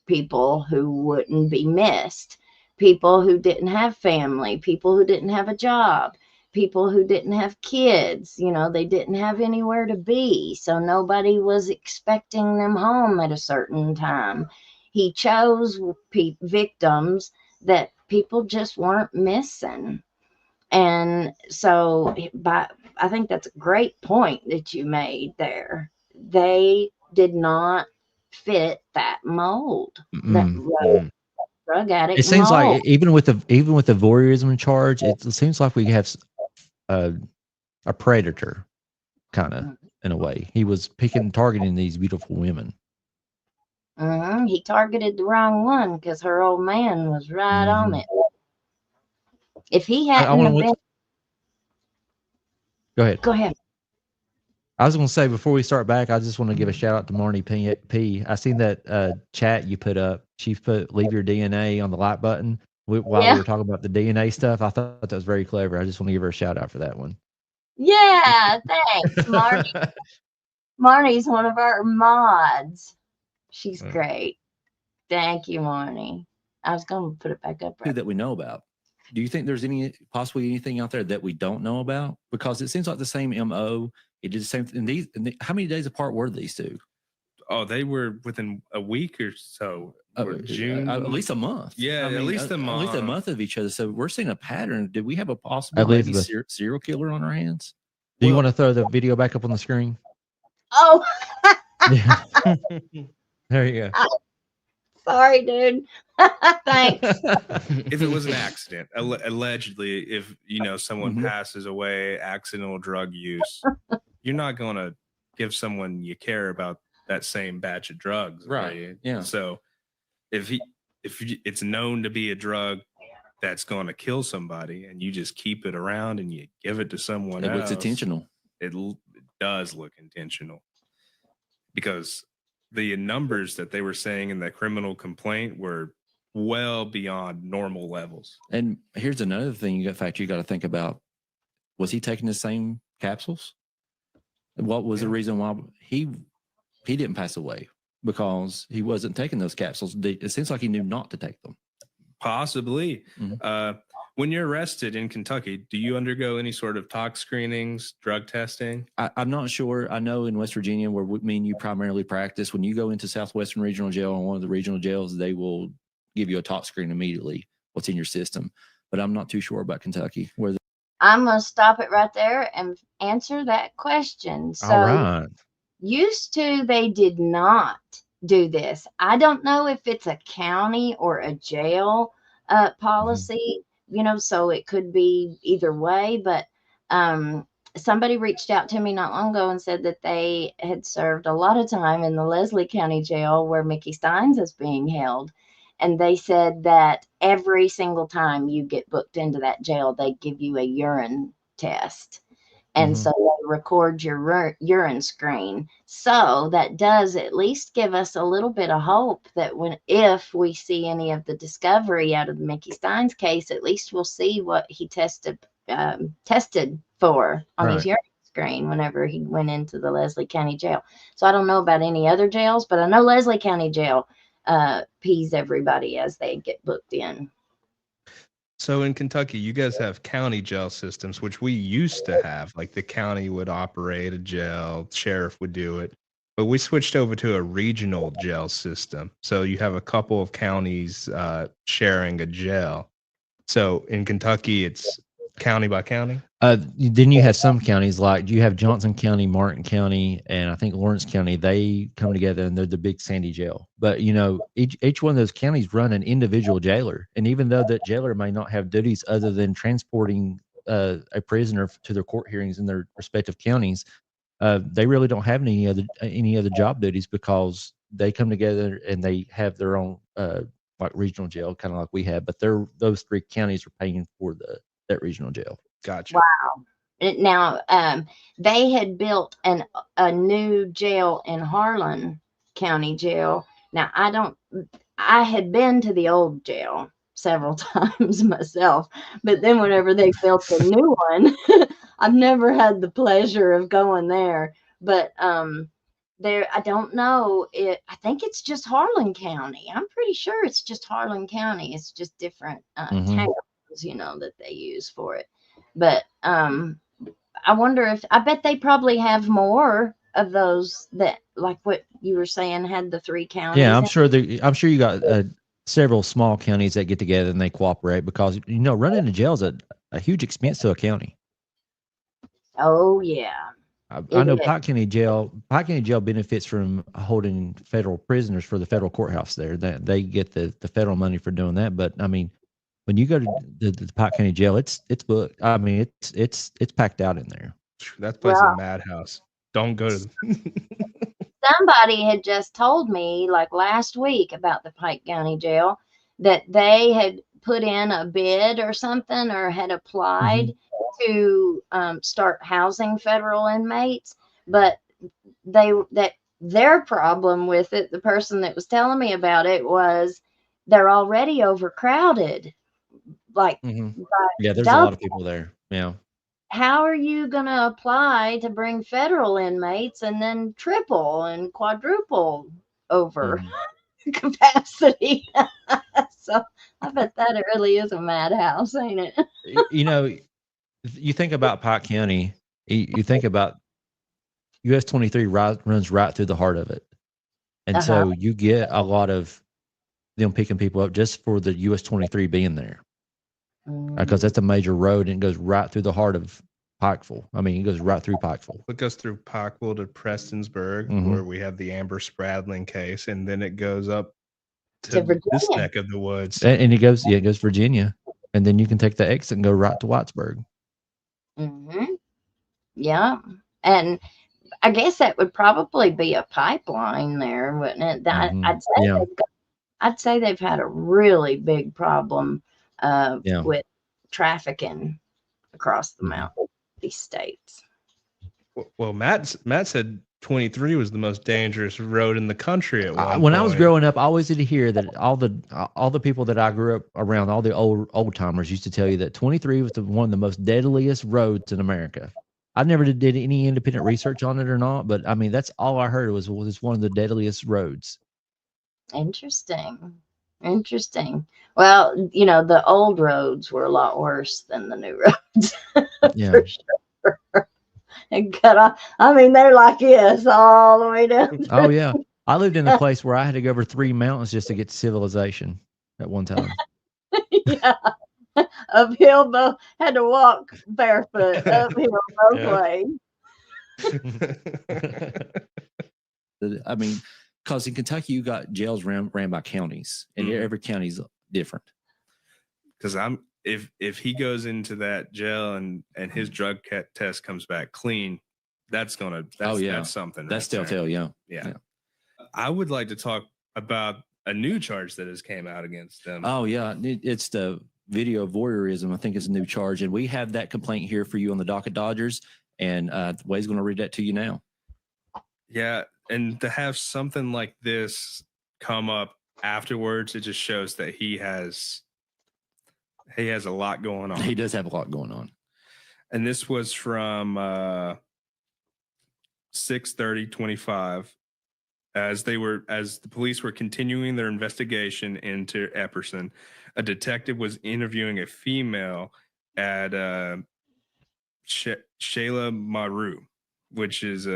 people who wouldn't be missed, people who didn't have family, people who didn't have a job, people who didn't have kids. They didn't have anywhere to be, so nobody was expecting them home at a certain time. He chose victims that people just weren't missing. And so, I think that's a great point that you made there. They did not fit that mold, that drug addict It seems mold. like even with the voyeurism charge, it seems like we have a predator, kind of, in a way. He was targeting these beautiful women. He targeted the wrong one because her old man was right on it. If he hadn't have been, Go ahead. go ahead. I was going to say, before we start back, I just want to give a shout out to Marnie P. I seen that chat you put up. She put "leave your DNA" on the like button while we were talking about the DNA stuff. I thought that was very clever. I just want to give her a shout out for that one. Yeah, thanks, Marnie. Marnie's one of our mods. She's great. Thank you, Marnie. I was going to put it back up. That we know about. Do you think there's possibly anything out there that we don't know about? Because it seems like the same MO. It did the same thing. How many days apart were these two? Oh, they were within a week or so. June, at least a month. Yeah, at least a month. At least a month of each other. So we're seeing a pattern. Did we have a possible maybe serial killer on our hands? Do you want to throw the video back up on the screen? Oh, there you go. Sorry, dude. Thanks. If it was an accident, allegedly, if someone passes away, accidental drug use, you're not going to give someone you care about that same batch of drugs, right? Yeah. So if it's known to be a drug that's going to kill somebody, and you just keep it around and you give it to someone else, looks intentional. It does look intentional, because the numbers that they were saying in the criminal complaint were well beyond normal levels. And here's another thing you got to think about. Was he taking the same capsules? What was the reason why he didn't pass away? Because he wasn't taking those capsules. It seems like he knew not to take them. Possibly. When you're arrested in Kentucky, do you undergo any sort of tox screenings, drug testing? I'm not sure. I know in West Virginia, where me and you primarily practice, when you go into Southwestern Regional Jail or one of the regional jails, they will give you a tox screen immediately, what's in your system. But I'm not too sure about Kentucky. I'm going to stop it right there and answer that question. So, all right. Used to, they did not do this. I don't know if it's a county or a jail policy, so it could be either way. But somebody reached out to me not long ago and said that they had served a lot of time in the Leslie County Jail where Mickey Steins is being held. And they said that every single time you get booked into that jail, they give you a urine test. And so they record your urine screen. So that does at least give us a little bit of hope that if we see any of the discovery out of the Mickey Steins case, at least we'll see what he tested for on his urine screen whenever he went into the Leslie County Jail. So I don't know about any other jails, but I know Leslie County Jail pees everybody as they get booked in. So in Kentucky, you guys have county jail systems, which we used to have. Like the county would operate a jail, sheriff would do it. But we switched over to a regional jail system. So you have a couple of counties sharing a jail. So in Kentucky, it's county by county. Then you have some counties like you have Johnson County, Martin County, and I think Lawrence County. They come together and they're the big Sandy jail. But you know, each one of those counties run an individual jailer, and even though that jailer may not have duties other than transporting a prisoner to their court hearings in their respective counties, they really don't have any other job duties because they come together and they have their own like regional jail, kind of like we have. But those three counties are paying for that regional jail. Gotcha. Wow. Now, they had built a new jail in Harlan County Jail. Now, I had been to the old jail several times myself, but then whenever they built the new one, I've never had the pleasure of going there. But I don't know. I think it's just Harlan County. I'm pretty sure it's just Harlan County. It's just different towns, that they use for it. But I wonder I bet they probably have more of those that, like what you were saying, had the three counties. Yeah, I'm sure you got several small counties that get together and they cooperate because running a jail is a huge expense to a county. Oh yeah. I know Pike County Jail benefits from holding federal prisoners for the federal courthouse there. That they get the federal money for doing that. But I mean, when you go to the Pike County Jail, it's booked. I mean, it's packed out in there. That place is a madhouse. Don't go to. Somebody had just told me, like last week, about the Pike County Jail that they had put in a bid or something, or had applied to start housing federal inmates, but their problem with it, the person that was telling me about it, was they're already overcrowded. Like, yeah, there's a lot of people there. Yeah. How are you going to apply to bring federal inmates and then triple and quadruple over capacity? So I bet that really is a madhouse, ain't it? You think about Pike County, you think about US 23 runs right through the heart of it. And so you get a lot of them picking people up just for the US 23 being there. Because that's a major road and it goes right through the heart of Pikeville. I mean, it goes right through Pikeville. It goes through Pikeville to Prestonsburg, where we have the Amber Spradling case, and then it goes up to this neck of the woods. And it goes Virginia, and then you can take the exit and go right to Whitesburg. Yeah, and I guess that would probably be a pipeline there, wouldn't it? I'd say they've had a really big problem with trafficking across the mountain, these states. Well, Matt said 23 was the most dangerous road in the country at one point. When I was growing up, I always did hear that all the people that I grew up around, all the old timers used to tell you that 23 was one of the most deadliest roads in America. I never did any independent research on it or not, but I mean, that's all I heard was one of the deadliest roads. Interesting. Well, the old roads were a lot worse than the new roads. For sure. And cut off. I mean, they're like this all the way down. Oh yeah. I lived in a place where I had to go over 3 mountains just to get to civilization at one time. Yeah. Uphill, had to walk barefoot uphill both ways. I mean, because in Kentucky, you got jails ran by counties, and every county's different. because if he goes into that jail and his drug test comes back clean, that's something. That's right there. telltale. Yeah. Yeah. I would like to talk about a new charge that has came out against them. Oh yeah, it's the video voyeurism. I think is a new charge, and we have that complaint here for you on the docket, Dodgers. And Wade's going to read that to you now. Yeah, and to have something like this come up afterwards, it just shows that he has a lot going on. He does have a lot going on. And this was from 6/30/25. As the police were continuing their investigation into Epperson, a detective was interviewing a female at Shayla Maru, which is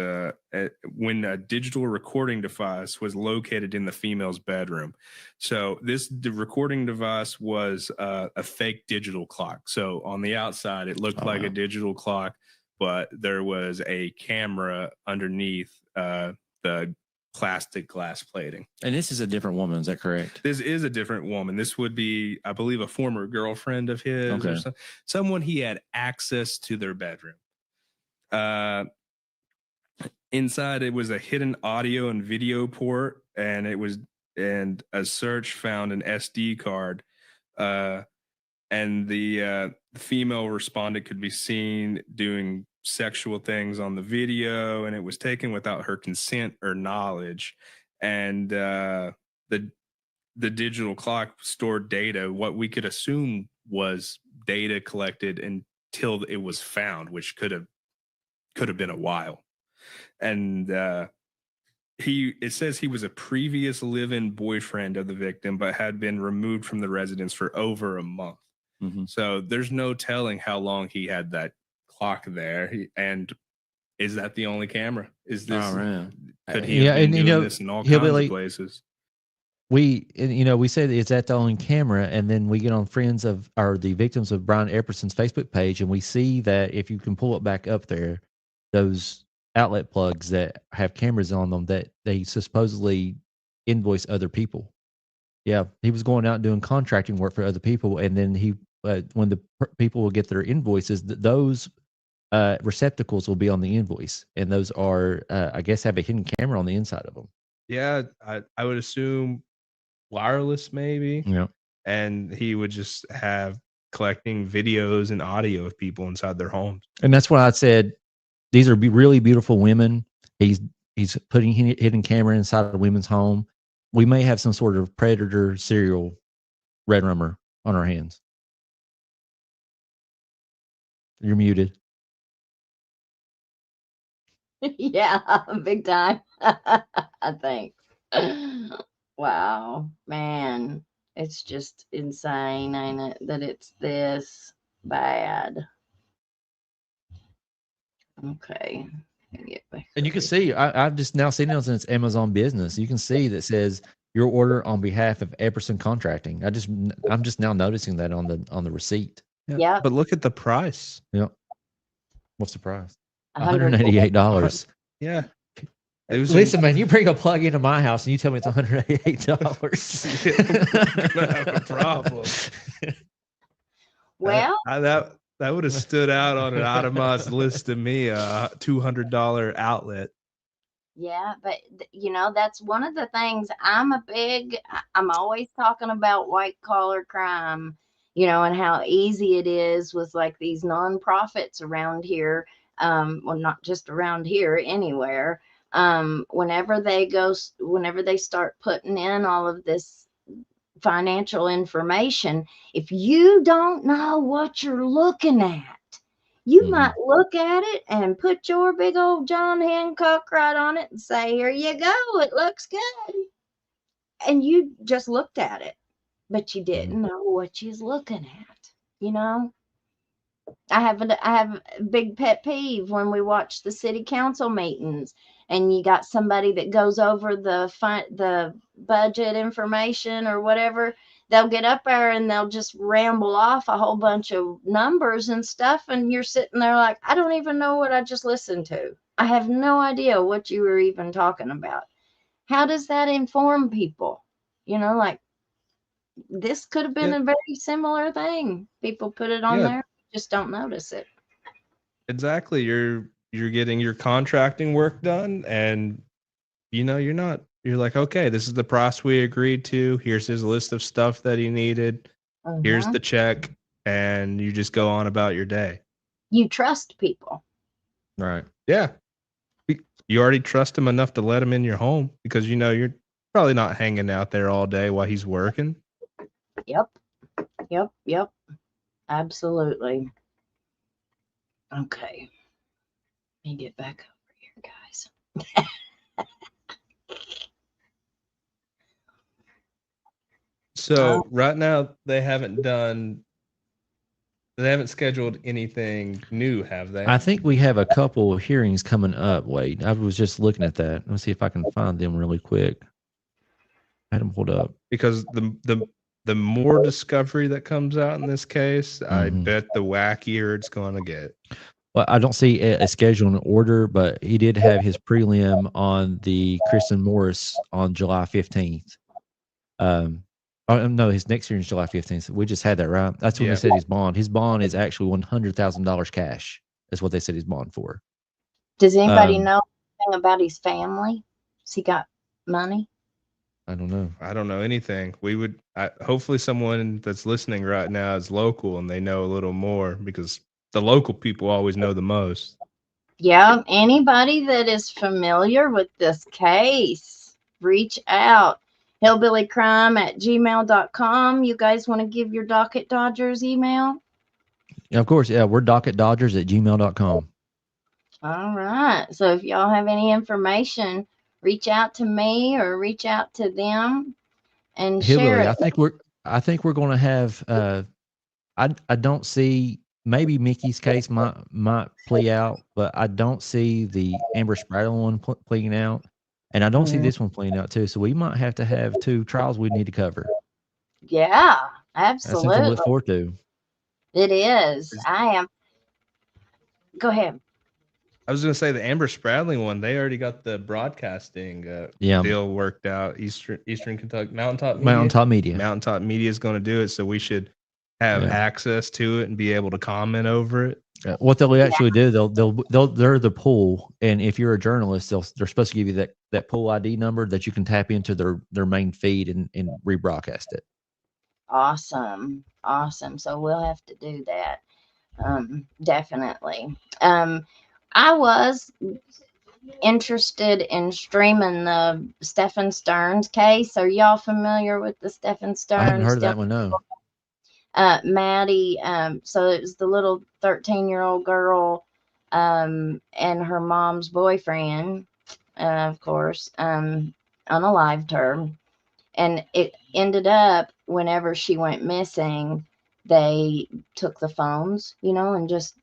when a digital recording device was located in the female's bedroom. So the recording device was a fake digital clock. So on the outside, it looked like a digital clock, but there was a camera underneath the plastic glass plating. And this is a different woman, is that correct? This is a different woman. This would be, I believe, a former girlfriend of his, or someone he had access to their bedroom. Inside, it was a hidden audio and video port, and a search found an SD card. And the female respondent could be seen doing sexual things on the video, and it was taken without her consent or knowledge. And the digital clock stored data, what we could assume was data collected until it was found, which could have been a while. And it says he was a previous live-in boyfriend of the victim, but had been removed from the residence for over a month. Mm-hmm. So there's no telling how long he had that clock there. And is that the only camera? Is this? Could he have been doing this in all kinds of places? We say that it's at the only camera, and then we get on the victims of Brian Epperson's Facebook page, and we see that if you can pull it back up there, those outlet plugs that have cameras on them, that they supposedly invoice other people. Yeah, he was going out doing contracting work for other people, and then when the people will get their invoices, those receptacles will be on the invoice, and those are, I guess, have a hidden camera on the inside of them. Yeah, I would assume wireless, maybe. Yeah, and he would just have collecting videos and audio of people inside their homes. And that's why I said these are really beautiful women. He's putting hidden camera inside of a women's home. We may have some sort of predator serial red rummer on our hands. You're muted. Yeah, big time. Thanks. Wow, man, it's just insane, ain't it, that it's this bad. Okay. And you can see, I've just now seen it on its Amazon Business. You can see that says your order on behalf of Epperson Contracting. I'm just now noticing that on the receipt. Yeah. But look at the price. Yep. What's the price? $188. Yeah. Listen, man, you bring a plug into my house and you tell me it's $188. Gonna have a problem. Well, that would have stood out on an itemized list to me, a $200 outlet. yeah, but that's one of the things. I'm always talking about white collar crime, and how easy it is with like these nonprofits around here. Well, not just around here, anywhere. Whenever they start putting in all of this financial information, if you don't know what you're looking at, you might look at it and put your big old John Hancock right on it and say, here you go, it looks good. And you just looked at it, but you didn't know what you was looking at, I have a big pet peeve when we watch the city council meetings and you got somebody that goes over the budget information or whatever. They'll get up there and they'll just ramble off a whole bunch of numbers and stuff. And you're sitting there like, I don't even know what I just listened to. I have no idea what you were even talking about. How does that inform people? Like, this could have been Yeah. a very similar thing. People put it on Yeah. there, just don't notice it. Exactly. You're getting your contracting work done, and you're like, okay, this is the price we agreed to. Here's his list of stuff that he needed. Here's Mhm. the check, and you just go on about your day. You trust people. Right. Yeah. You already trust him enough to let him in your home because you're probably not hanging out there all day while he's working. Yep. Yep. Absolutely. Okay. Let me get back over here, guys. So right now they haven't scheduled anything new, have they? I think we have a couple of hearings coming up. Wait, I was just looking at that. Let's see if I can find them really quick. I had them pulled up. Because the more discovery that comes out in this case, I bet the wackier it's going to get. Well, I don't see a schedule in order, but he did have his prelim on the Kristen Morris on July 15th. Oh no, his next hearing is July 15th. We just had that, right? That's when they said his bond. His bond is actually $100,000 cash. That's what they said his bond for. Does anybody know anything about his family? Has he got money? I don't know. I don't know anything. Hopefully someone that's listening right now is local and they know a little more because the local people always know the most. Yeah, anybody that is familiar with this case, reach out. hillbillycrime@gmail.com. You guys want to give your Docket Dodgers email? Yeah, of course. Yeah, we're docketdodgers@gmail.com. All right. So if y'all have any information, reach out to me or reach out to them and share Hillbilly, it. I think we're going to have. I don't see. Maybe Mickey's case might play out, but I don't see the Amber Spradlin one playing out, and I don't see this one playing out too. So we might have to have two trials we need to cover. Yeah, That's something to absolutely. look forward to. It is. I am. Go ahead. I was going to say the Amber Spradlin one, they already got the broadcasting deal worked out. Eastern Kentucky Mountaintop Media. Mountaintop Media is going to do it, so we should have access to it and be able to comment over it. What they'll actually do, they're the pool, and if you're a journalist, they're supposed to give you that pool ID number that you can tap into their main feed and rebroadcast it. Awesome. So we'll have to do that. Definitely. I was interested in streaming the Stephen Stearns case. Are y'all familiar with the Stephen Stearns? I haven't heard of that one, no. Maddie, so it was the little 13-year-old girl and her mom's boyfriend, of course, unalived her. And it ended up, whenever she went missing, they took the phones, and just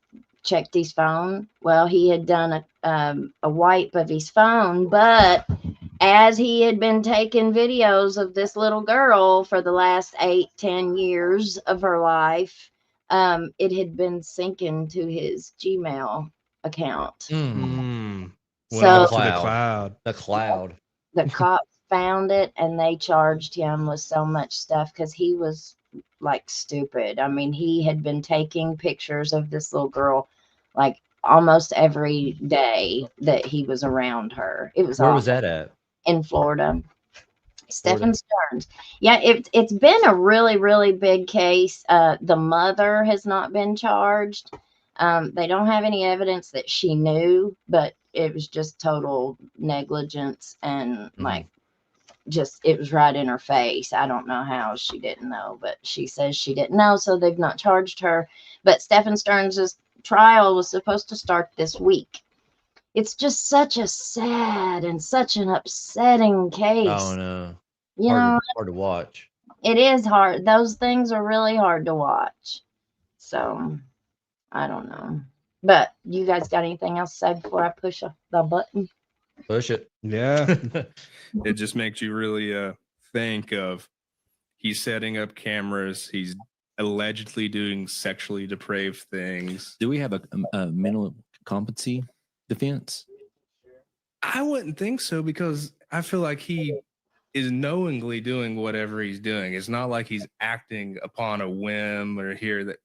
checked his phone. Well, he had done a wipe of his phone, but as he had been taking videos of this little girl for the last 8-10 years of her life, it had been syncing to his Gmail account. To the cloud. The cops found it, and they charged him with so much stuff because he was like stupid. I mean, he had been taking pictures of this little girl like almost every day that he was around her. It was Where awful. was that at? In Florida. Stephen Stearns. Yeah, it's been a really, really big case. The mother has not been charged. They don't have any evidence that she knew, but it was just total negligence and it was right in her face. I don't know how she didn't know, but she says she didn't know, so they've not charged her. But Stephen Stearns' trial was supposed to start this week. It's just such a sad and such an upsetting case. Oh no. Hard to watch. It is hard. Those things are really hard to watch. So I don't know. But you guys got anything else to say before I push the button? Push it. Yeah. It just makes you really think of he's setting up cameras. He's allegedly doing sexually depraved things. Do we have a mental competency defense? I wouldn't think so because I feel like he is knowingly doing whatever he's doing. It's not like he's acting upon a whim or here that.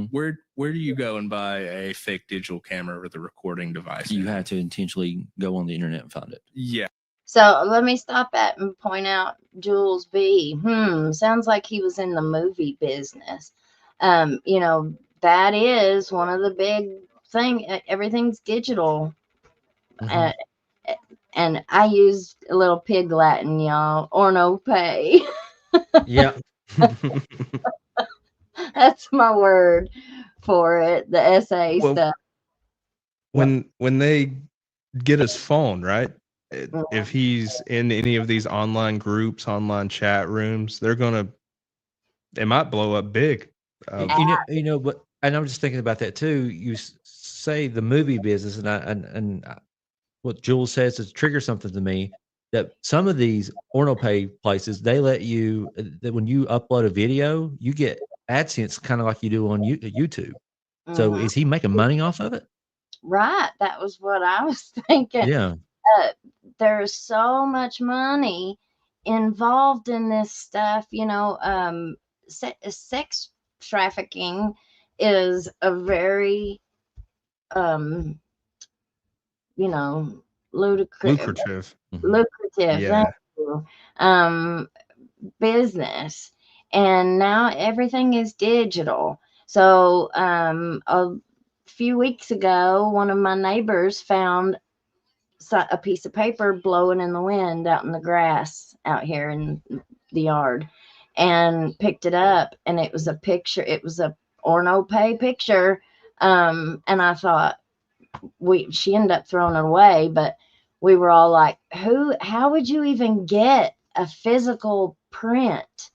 Where do you go and buy a fake digital camera with a recording device? You have to intentionally go on the internet and find it. Yeah. So let me stop at and point out Jules B. Sounds like he was in the movie business. You know, that is one of the big thing. Everything's digital. And I used a little pig Latin, y'all, or no pay. Yeah. That's my word for it. The essay stuff. When they get his phone, right? If he's in any of these online groups, online chat rooms, they might blow up big. You know, but and I'm just thinking about that too. You say the movie business, and what Jules says to trigger something to me, that some of these OrnoPay places, they let you, that when you upload a video, you get AdSense kind of like you do on YouTube. So is he making money off of it? Right. That was what I was thinking. Yeah. There's so much money involved in this stuff. You know, sex trafficking is a very, you know, lucrative. Yeah. Thank you. Business. And now everything is digital. So a few weeks ago, one of my neighbors found a piece of paper blowing in the wind out in the grass out here in the yard, and picked it up, and it was a picture. It was a OrnoPay picture. And I thought, she ended up throwing it away, but we were all like, how would you even get a physical print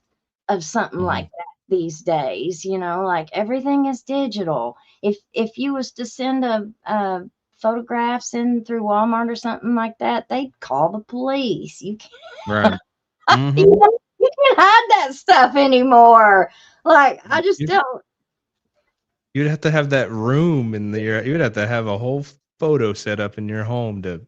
of something like that these days? You know, like everything is digital. If you was to send a photographs in through Walmart or something like that, they'd call the police. You can't, Right. you can't hide that stuff anymore. Like, I just don't. You'd have to have that room in there. You'd have to have a whole photo set up in your home to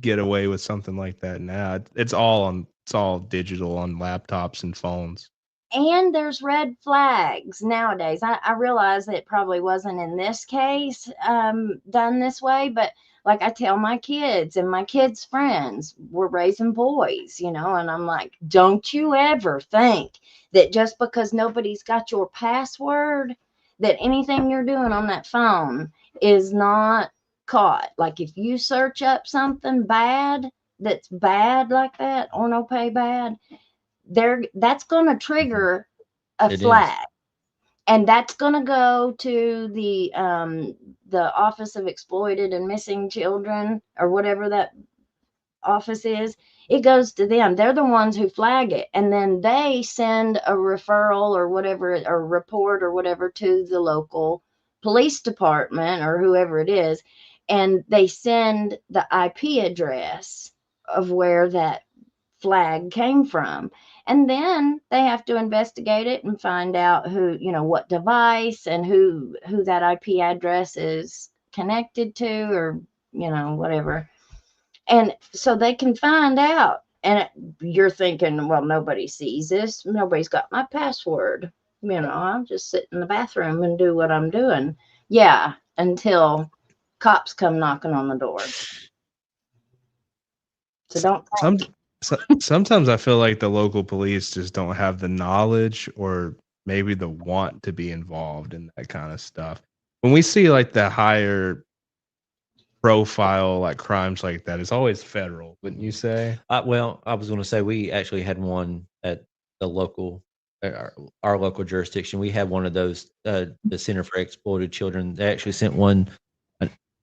get away with something like that. Now it's all digital on laptops and phones. And there's red flags nowadays. I realize it probably wasn't in this case done this way, but like I tell my kids and my kids' friends, we're raising boys, you know, and I'm like, don't you ever think that just because nobody's got your password, that anything you're doing on that phone is not caught. Like if you search up something bad, that's bad like that, or no pay bad, that's going to trigger a flag, and that's going to go to the Office of Exploited and Missing Children, or whatever that office is. It goes to them. They're the ones who flag it, and then they send a referral or whatever, or report or whatever, to the local police department or whoever it is, and they send the IP address of where that flag came from. And then they have to investigate it and find out who, you know, what device and who that IP address is connected to, or, you know, whatever. And so they can find out. And you're thinking, well, nobody sees this. Nobody's got my password. You know, I'll just sit in the bathroom and do what I'm doing. Yeah, until cops come knocking on the door. So don't think. Sometimes I feel like the local police just don't have the knowledge or maybe the want to be involved in that kind of stuff. When we see like the higher profile like crimes like that, it's always federal, wouldn't you say? Well, I was going to say we actually had one at the local, our local jurisdiction. We had one of those, the Center for Exploited Children. They actually sent one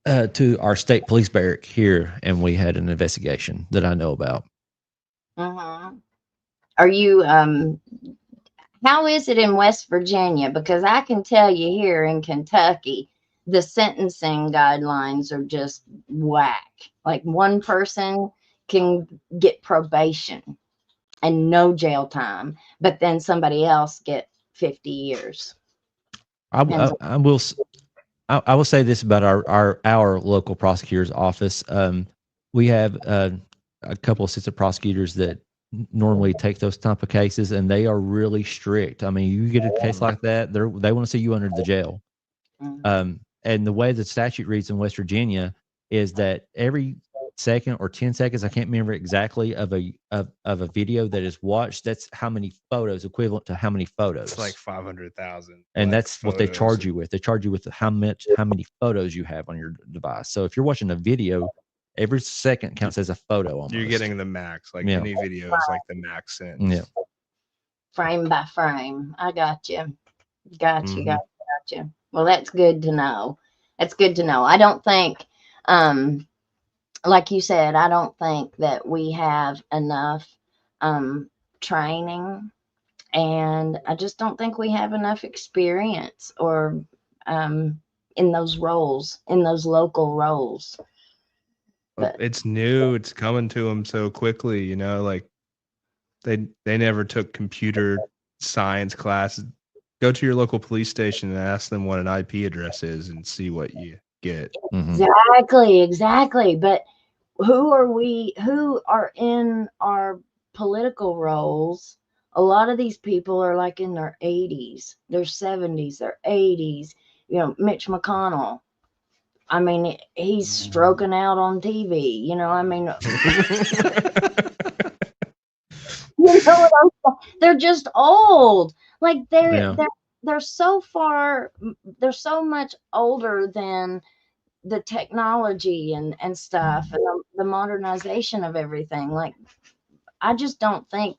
to our state police barrack here, and we had an investigation that I know about. Are you how is it in West Virginia? Because I can tell you here in Kentucky, the sentencing guidelines are just whack. Like one person can get probation and no jail time, but then somebody else get 50 years. I will say this about our local prosecutor's office. We have a couple of assistant prosecutors that normally take those type of cases, and they are really strict. I mean, you get a case like that, they want to see you under the jail. And the way the statute reads in West Virginia is that every second or 10 seconds, I can't remember exactly, of a video that is watched, that's how many photos, equivalent to how many photos. It's like 500,000. And that's what they charge you with. They charge you with how many photos you have on your device. So if you're watching a video, every second counts as a photo almost. You're getting the max. Like any video is like the max sentence. Yeah. Frame by frame. I got you. Got you. Well, that's good to know. That's good to know. I don't think, like you said, I don't think that we have enough training, and I just don't think we have enough experience or in those roles, in those local roles. But it's new. It's coming to them so quickly, you know, like they never took computer science classes. Go to your local police station and ask them what an IP address is and see what you get. Exactly. But who are in our political roles? A lot of these people are like in their 80s, their 70s, their 80s. You know, Mitch McConnell. I mean, he's stroking out on TV. You know, I mean, you know what I'm saying? They're just old. Like they're so far, they're so much older than the technology and stuff, and the modernization of everything. Like, I just don't think.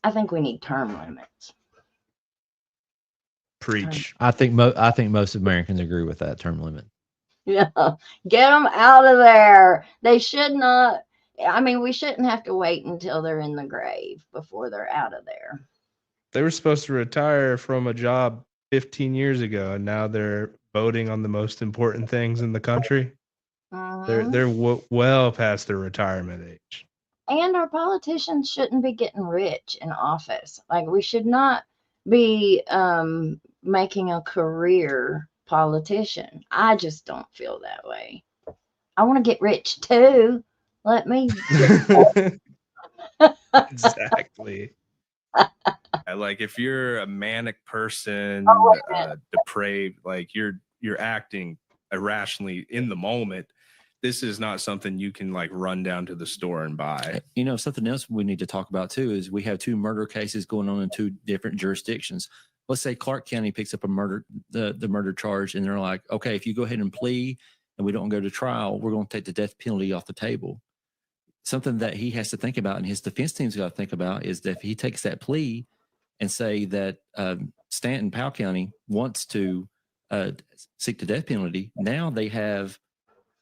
I think we need term limits. Preach. I think most Americans agree with that term limit. Yeah, get them out of there. They should not. I mean, we shouldn't have to wait until they're in the grave before they're out of there. They were supposed to retire from a job 15 years ago, and now they're voting on the most important things in the country. They're well past their retirement age. And our politicians shouldn't be getting rich in office. Like, we should not be making a career politician. I just don't feel that way. I want to get rich too. Let me Exactly. Like, if you're a manic person, depraved, like you're acting irrationally in the moment, this is not something you can like run down to the store and buy. You know, something else we need to talk about too is we have 2 murder cases going on in 2 different jurisdictions. Let's say Clark County picks up a murder, the murder charge, and they're like, okay, if you go ahead and plea and we don't go to trial, we're going to take the death penalty off the table. Something that he has to think about, and his defense team's got to think about, is that if he takes that plea and say that Stanton, Powell County wants to seek the death penalty, now they have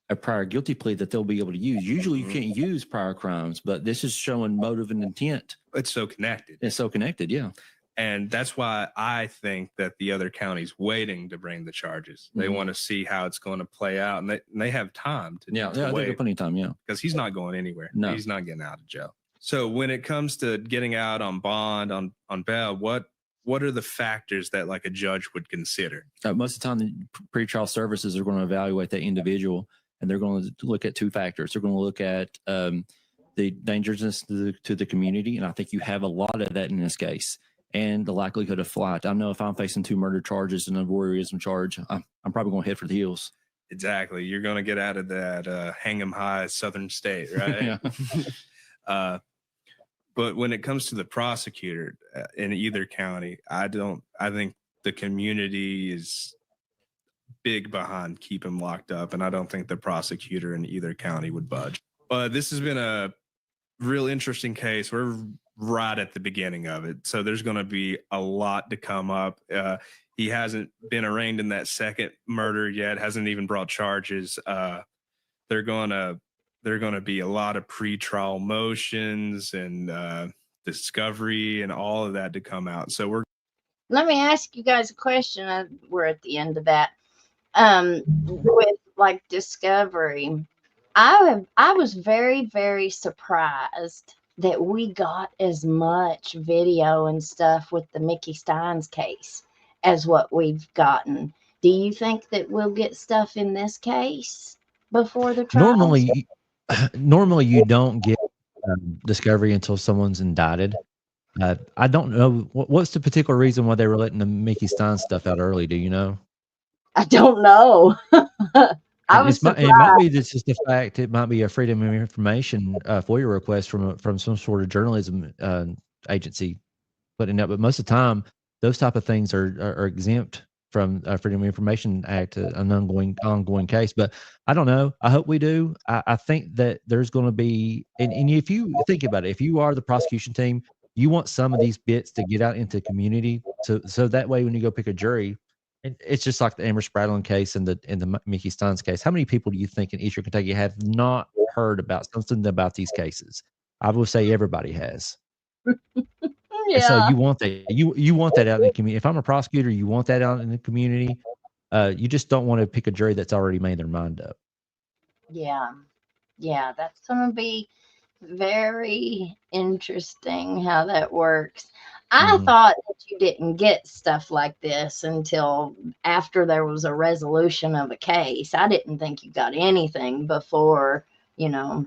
a prior guilty plea that they'll be able to use. Usually you can't use prior crimes, but this is showing motive and intent. It's so connected. It's so connected, yeah. And that's why I think that the other county's waiting to bring the charges. They want to see how it's going to play out, and they have time to they wait. have plenty of time, yeah. Because he's not going anywhere. No. He's not getting out of jail. So when it comes to getting out on bond, on bail, what are the factors that like a judge would consider? Most of the time, the pretrial services are going to evaluate that individual, and they're going to look at 2 factors. They're going to look at the dangerousness to the community, and I think you have a lot of that in this case, and the likelihood of flight. I know if I'm facing 2 murder charges and a voyeurism charge, I'm probably going to head for the hills. Exactly. You're going to get out of that hang 'em high southern state, right? Yeah. But when it comes to the prosecutor in either county, I think the community is big behind keep him locked up, and I don't think the prosecutor in either county would budge. But this has been a real interesting case. We're right at the beginning of it, so there's going to be a lot to come up. He hasn't been arraigned in that second murder yet, hasn't even brought charges. They're going to be a lot of pretrial motions and discovery and all of that to come out. So let me ask you guys a question. We're at the end of that. With like discovery, I was very, very surprised that we got as much video and stuff with the Mickey Steins case as what we've gotten. Do you think that we'll get stuff in this case before the trial? Normally you don't get discovery until someone's indicted. I don't know what's the particular reason why they were letting the Mickey Stein stuff out early. Do you know? I don't know. I was surprised. It might be just the fact it might be a Freedom of Information FOIA request from some sort of journalism agency putting it up. But most of the time, those type of things are exempt from Freedom of Information Act, an ongoing case. But I don't know. I hope we do. I think that there's going to be, and if you think about it, if you are the prosecution team, you want some of these bits to get out into the community, so that way when you go pick a jury, it's just like the Amber Spradlin case and the Mickey Steins case. How many people do you think in Eastern Kentucky have not heard about something about these cases? I will say everybody has. And so you want that. You want that out in the community. If I'm a prosecutor, you want that out in the community. You just don't want to pick a jury that's already made their mind up. Yeah. That's going to be very interesting how that works. I thought that you didn't get stuff like this until after there was a resolution of a case. I didn't think you got anything before,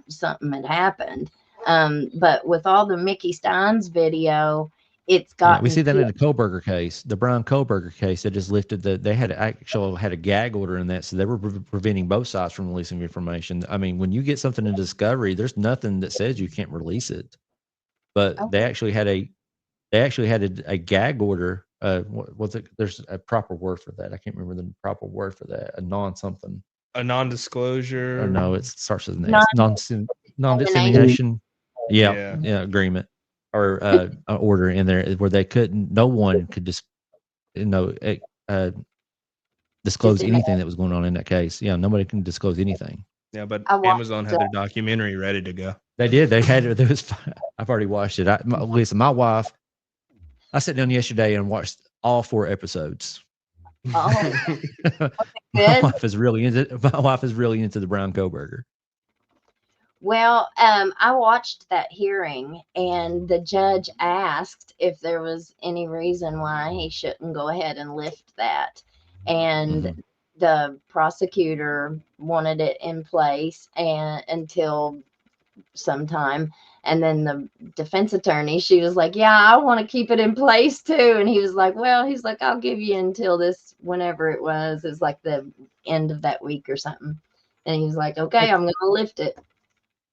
something had happened. But with all the Mickey Steins video, it's got. We see that in the Kohlberger case, the Brian Kohlberger case. They just lifted they had a gag order in that, so they were preventing both sides from releasing information. I mean, when you get something in discovery, there's nothing that says you can't release it. But they actually had a gag order. What was it? There's a proper word for that. I can't remember the proper word for that. A non-something. A non-disclosure. Or no, it starts with an S. Non-dissemination. Yeah, agreement or order in there where no one could just disclose anything that was going on in that case. Yeah, nobody can disclose anything. Yeah, but Amazon had their documentary ready to go. They did. They had it. I've already watched it. Listen, my wife. I sat down yesterday and watched all 4 episodes. Oh, my wife is really into the Brian Kohlberger. Well, I watched that hearing, and the judge asked if there was any reason why he shouldn't go ahead and lift that. And the prosecutor wanted it in place until sometime. And then the defense attorney, she was like, yeah, I want to keep it in place too. And he was like, I'll give you until this, whenever it was. It's like the end of that week or something. And he was like, okay, I'm going to lift it.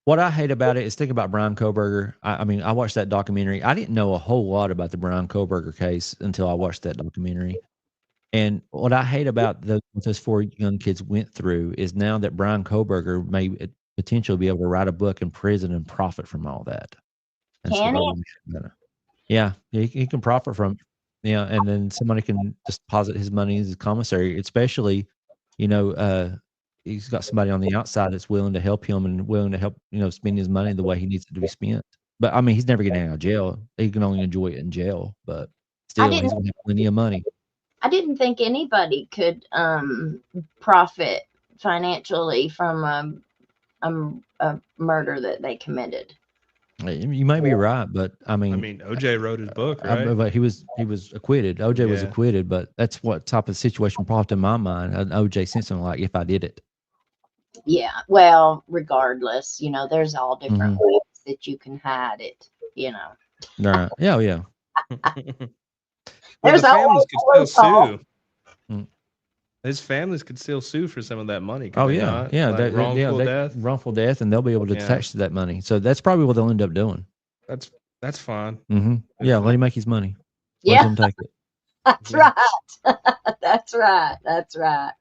What I hate about it is think about Brian Kohlberger. I mean, I watched that documentary. I didn't know a whole lot about the Brian Kohlberger case until I watched that documentary. And what I hate about what those 4 young kids went through is now that Brian Kohlberger may potentially be able to write a book in prison and profit from all that. Can he? Yeah, he can profit from. Yeah, and then somebody can just deposit his money as a commissary, especially, he's got somebody on the outside that's willing to help him and willing to help, spend his money the way he needs it to be spent. But I mean, he's never getting out of jail. He can only enjoy it in jail, but still, he's going to have plenty of money. I didn't think anybody could profit financially from a murder that they committed. You might be right, but I mean, OJ wrote his book, right? But he was acquitted. OJ was acquitted, but that's what type of situation popped in my mind. An OJ Simpson, like if I did it. Yeah, well, regardless, there's all different ways that you can hide it. Right? Yeah. Well, the families could still sue. His families could still sue for some of that money. Oh yeah, like wrongful death, and they'll be able to attach to that money. So that's probably what they'll end up doing. That's fine. Yeah, let him make his money. Yeah, let him take it. That's right. That's right.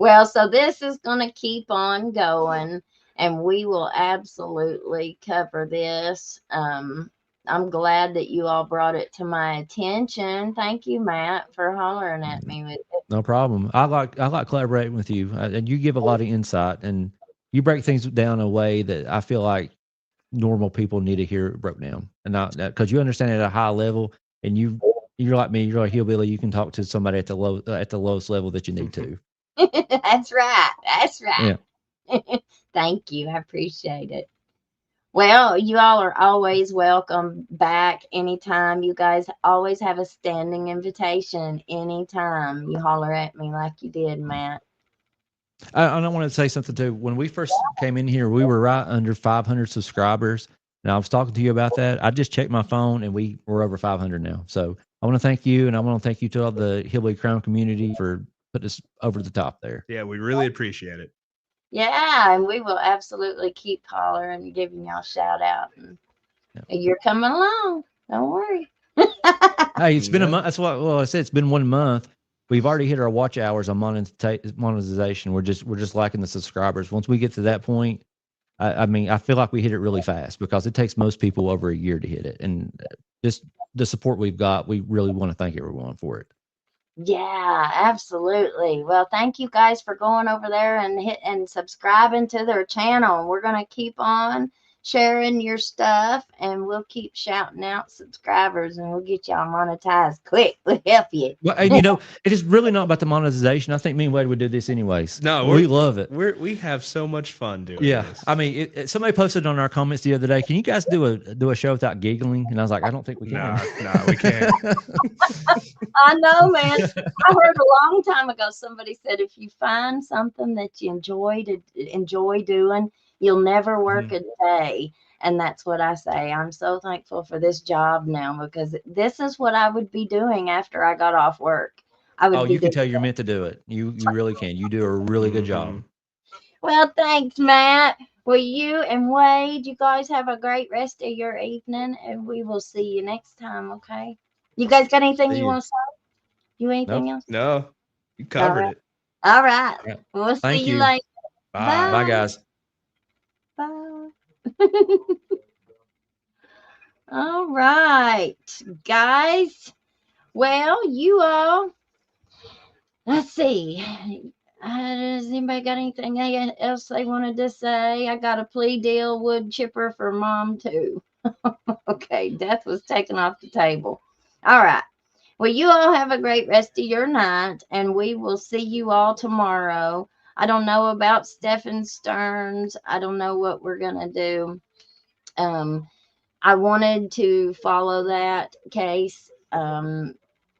Well, so this is going to keep on going, and we will absolutely cover this. I'm glad that you all brought it to my attention. Thank you, Matt, for hollering at me with it. No problem. I like collaborating with you, and you give a lot of insight, and you break things down in a way that I feel like normal people need to hear it broke down, and not because you understand it at a high level, and you're like me, you're like hillbilly. You can talk to somebody at the lowest level that you need to. That's right. Yeah. Thank you. I appreciate it. Well, you all are always welcome back anytime. You guys always have a standing invitation anytime you holler at me like you did, Matt. I don't want to say something too. When we first came in here, we were right under 500 subscribers, And I was talking to you about that. I just checked my phone, and we're over 500 now. So I want to thank you, and I want to thank you to all the Hillbilly Crime community for putting us over the top there. Yeah, we really appreciate it. Yeah, and we will absolutely keep hollering and giving y'all a shout out. And you're coming along. Don't worry. Hey, it's been a month. That's what. Well, I said it's been 1 month. We've already hit our watch hours on monetization. We're just lacking the subscribers. Once we get to that point, I mean, I feel like we hit it really fast because it takes most people over a year to hit it. And just the support we've got, we really want to thank everyone for it. Yeah, absolutely. Well, thank you guys for going over there and subscribing to their channel. We're gonna keep on sharing your stuff, and we'll keep shouting out subscribers, and we'll get y'all monetized quick. We'll help you. Well, and it is really not about the monetization. I think me and Wade would do this anyways. No, we love it. We have so much fun doing this. I mean, somebody posted on our comments the other day, can you guys do a show without giggling? And I was like, I don't think we can. No, we can't. I know, man. I heard a long time ago somebody said if you find something that you enjoy doing, you'll never work a day. And that's what I say. I'm so thankful for this job now, because this is what I would be doing after I got off work. You can tell you're meant to do it. You really can. You do a really good job. Well, thanks, Matt. Well, you and Wade, you guys have a great rest of your evening, and we will see you next time, okay? You guys got anything you want to say? You anything else? No, you covered it. All right. We'll see you later. Bye. Bye, guys. Bye. All right, guys. Well, you all, let's see. Does anybody got anything else they wanted to say? I got a plea deal wood chipper for Mom, too. Okay, death was taken off the table. All right. Well, you all have a great rest of your night, and we will see you all tomorrow. I don't know about Stephen Stearns. I don't know what we're going to do. I wanted to follow that case, and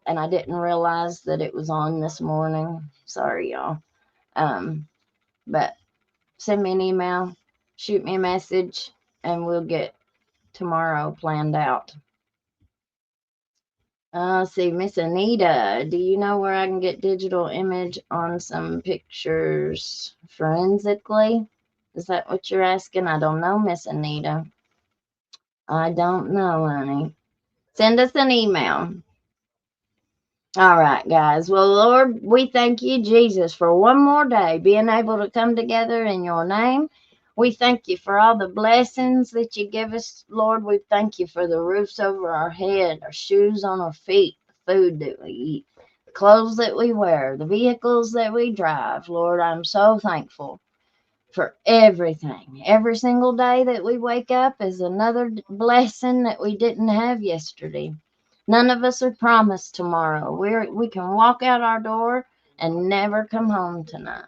I didn't realize that it was on this morning. Sorry, y'all. But send me an email, shoot me a message, and we'll get tomorrow planned out. See, Miss Anita, do you know where I can get digital image on some pictures forensically? Is that what you're asking? I don't know, Miss Anita. I don't know, honey. Send us an email. All right, guys. Well, Lord, we thank you, Jesus, for one more day being able to come together in your name. We thank you for all the blessings that you give us, Lord. We thank you for the roofs over our head, our shoes on our feet, the food that we eat, the clothes that we wear, the vehicles that we drive. Lord, I'm so thankful for everything. Every single day that we wake up is another blessing that we didn't have yesterday. None of us are promised tomorrow. We can walk out our door and never come home tonight.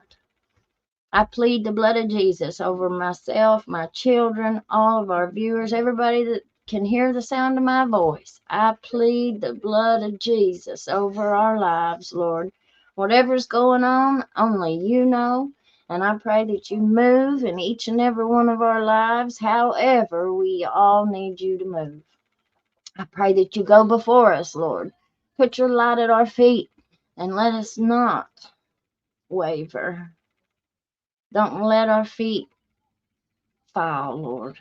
I plead the blood of Jesus over myself, my children, all of our viewers, everybody that can hear the sound of my voice. I plead the blood of Jesus over our lives, Lord. Whatever's going on, only you know. And I pray that you move in each and every one of our lives, however we all need you to move. I pray that you go before us, Lord. Put your light at our feet and let us not waver. Don't let our feet fall, Lord.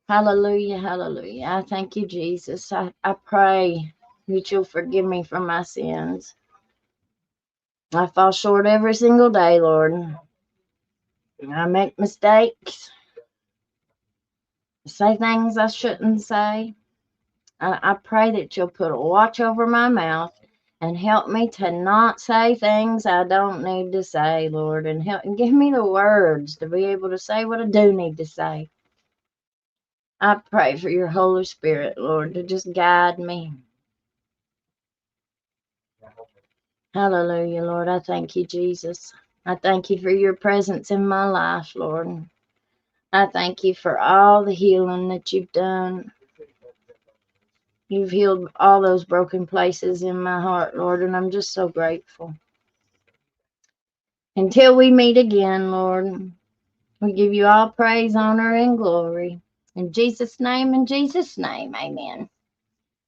Hallelujah, hallelujah. I thank you, Jesus. I pray that you'll forgive me for my sins. I fall short every single day, Lord. I make mistakes. I say things I shouldn't say. I pray that you'll put a watch over my mouth and help me to not say things I don't need to say, Lord, and give me the words to be able to say what I do need to say. I pray for your Holy Spirit, Lord, to just guide me. Hallelujah, Lord. I thank you, Jesus. I thank you for your presence in my life, Lord. I thank you for all the healing that you've done. You've healed all those broken places in my heart, Lord, and I'm just so grateful. Until we meet again, Lord, We give you all praise, honor, and glory. In Jesus' name, amen.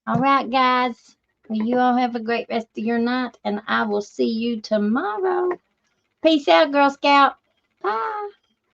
All right, guys. Well, you all have a great rest of your night, and I will see you tomorrow. Peace out, Girl Scout. Bye.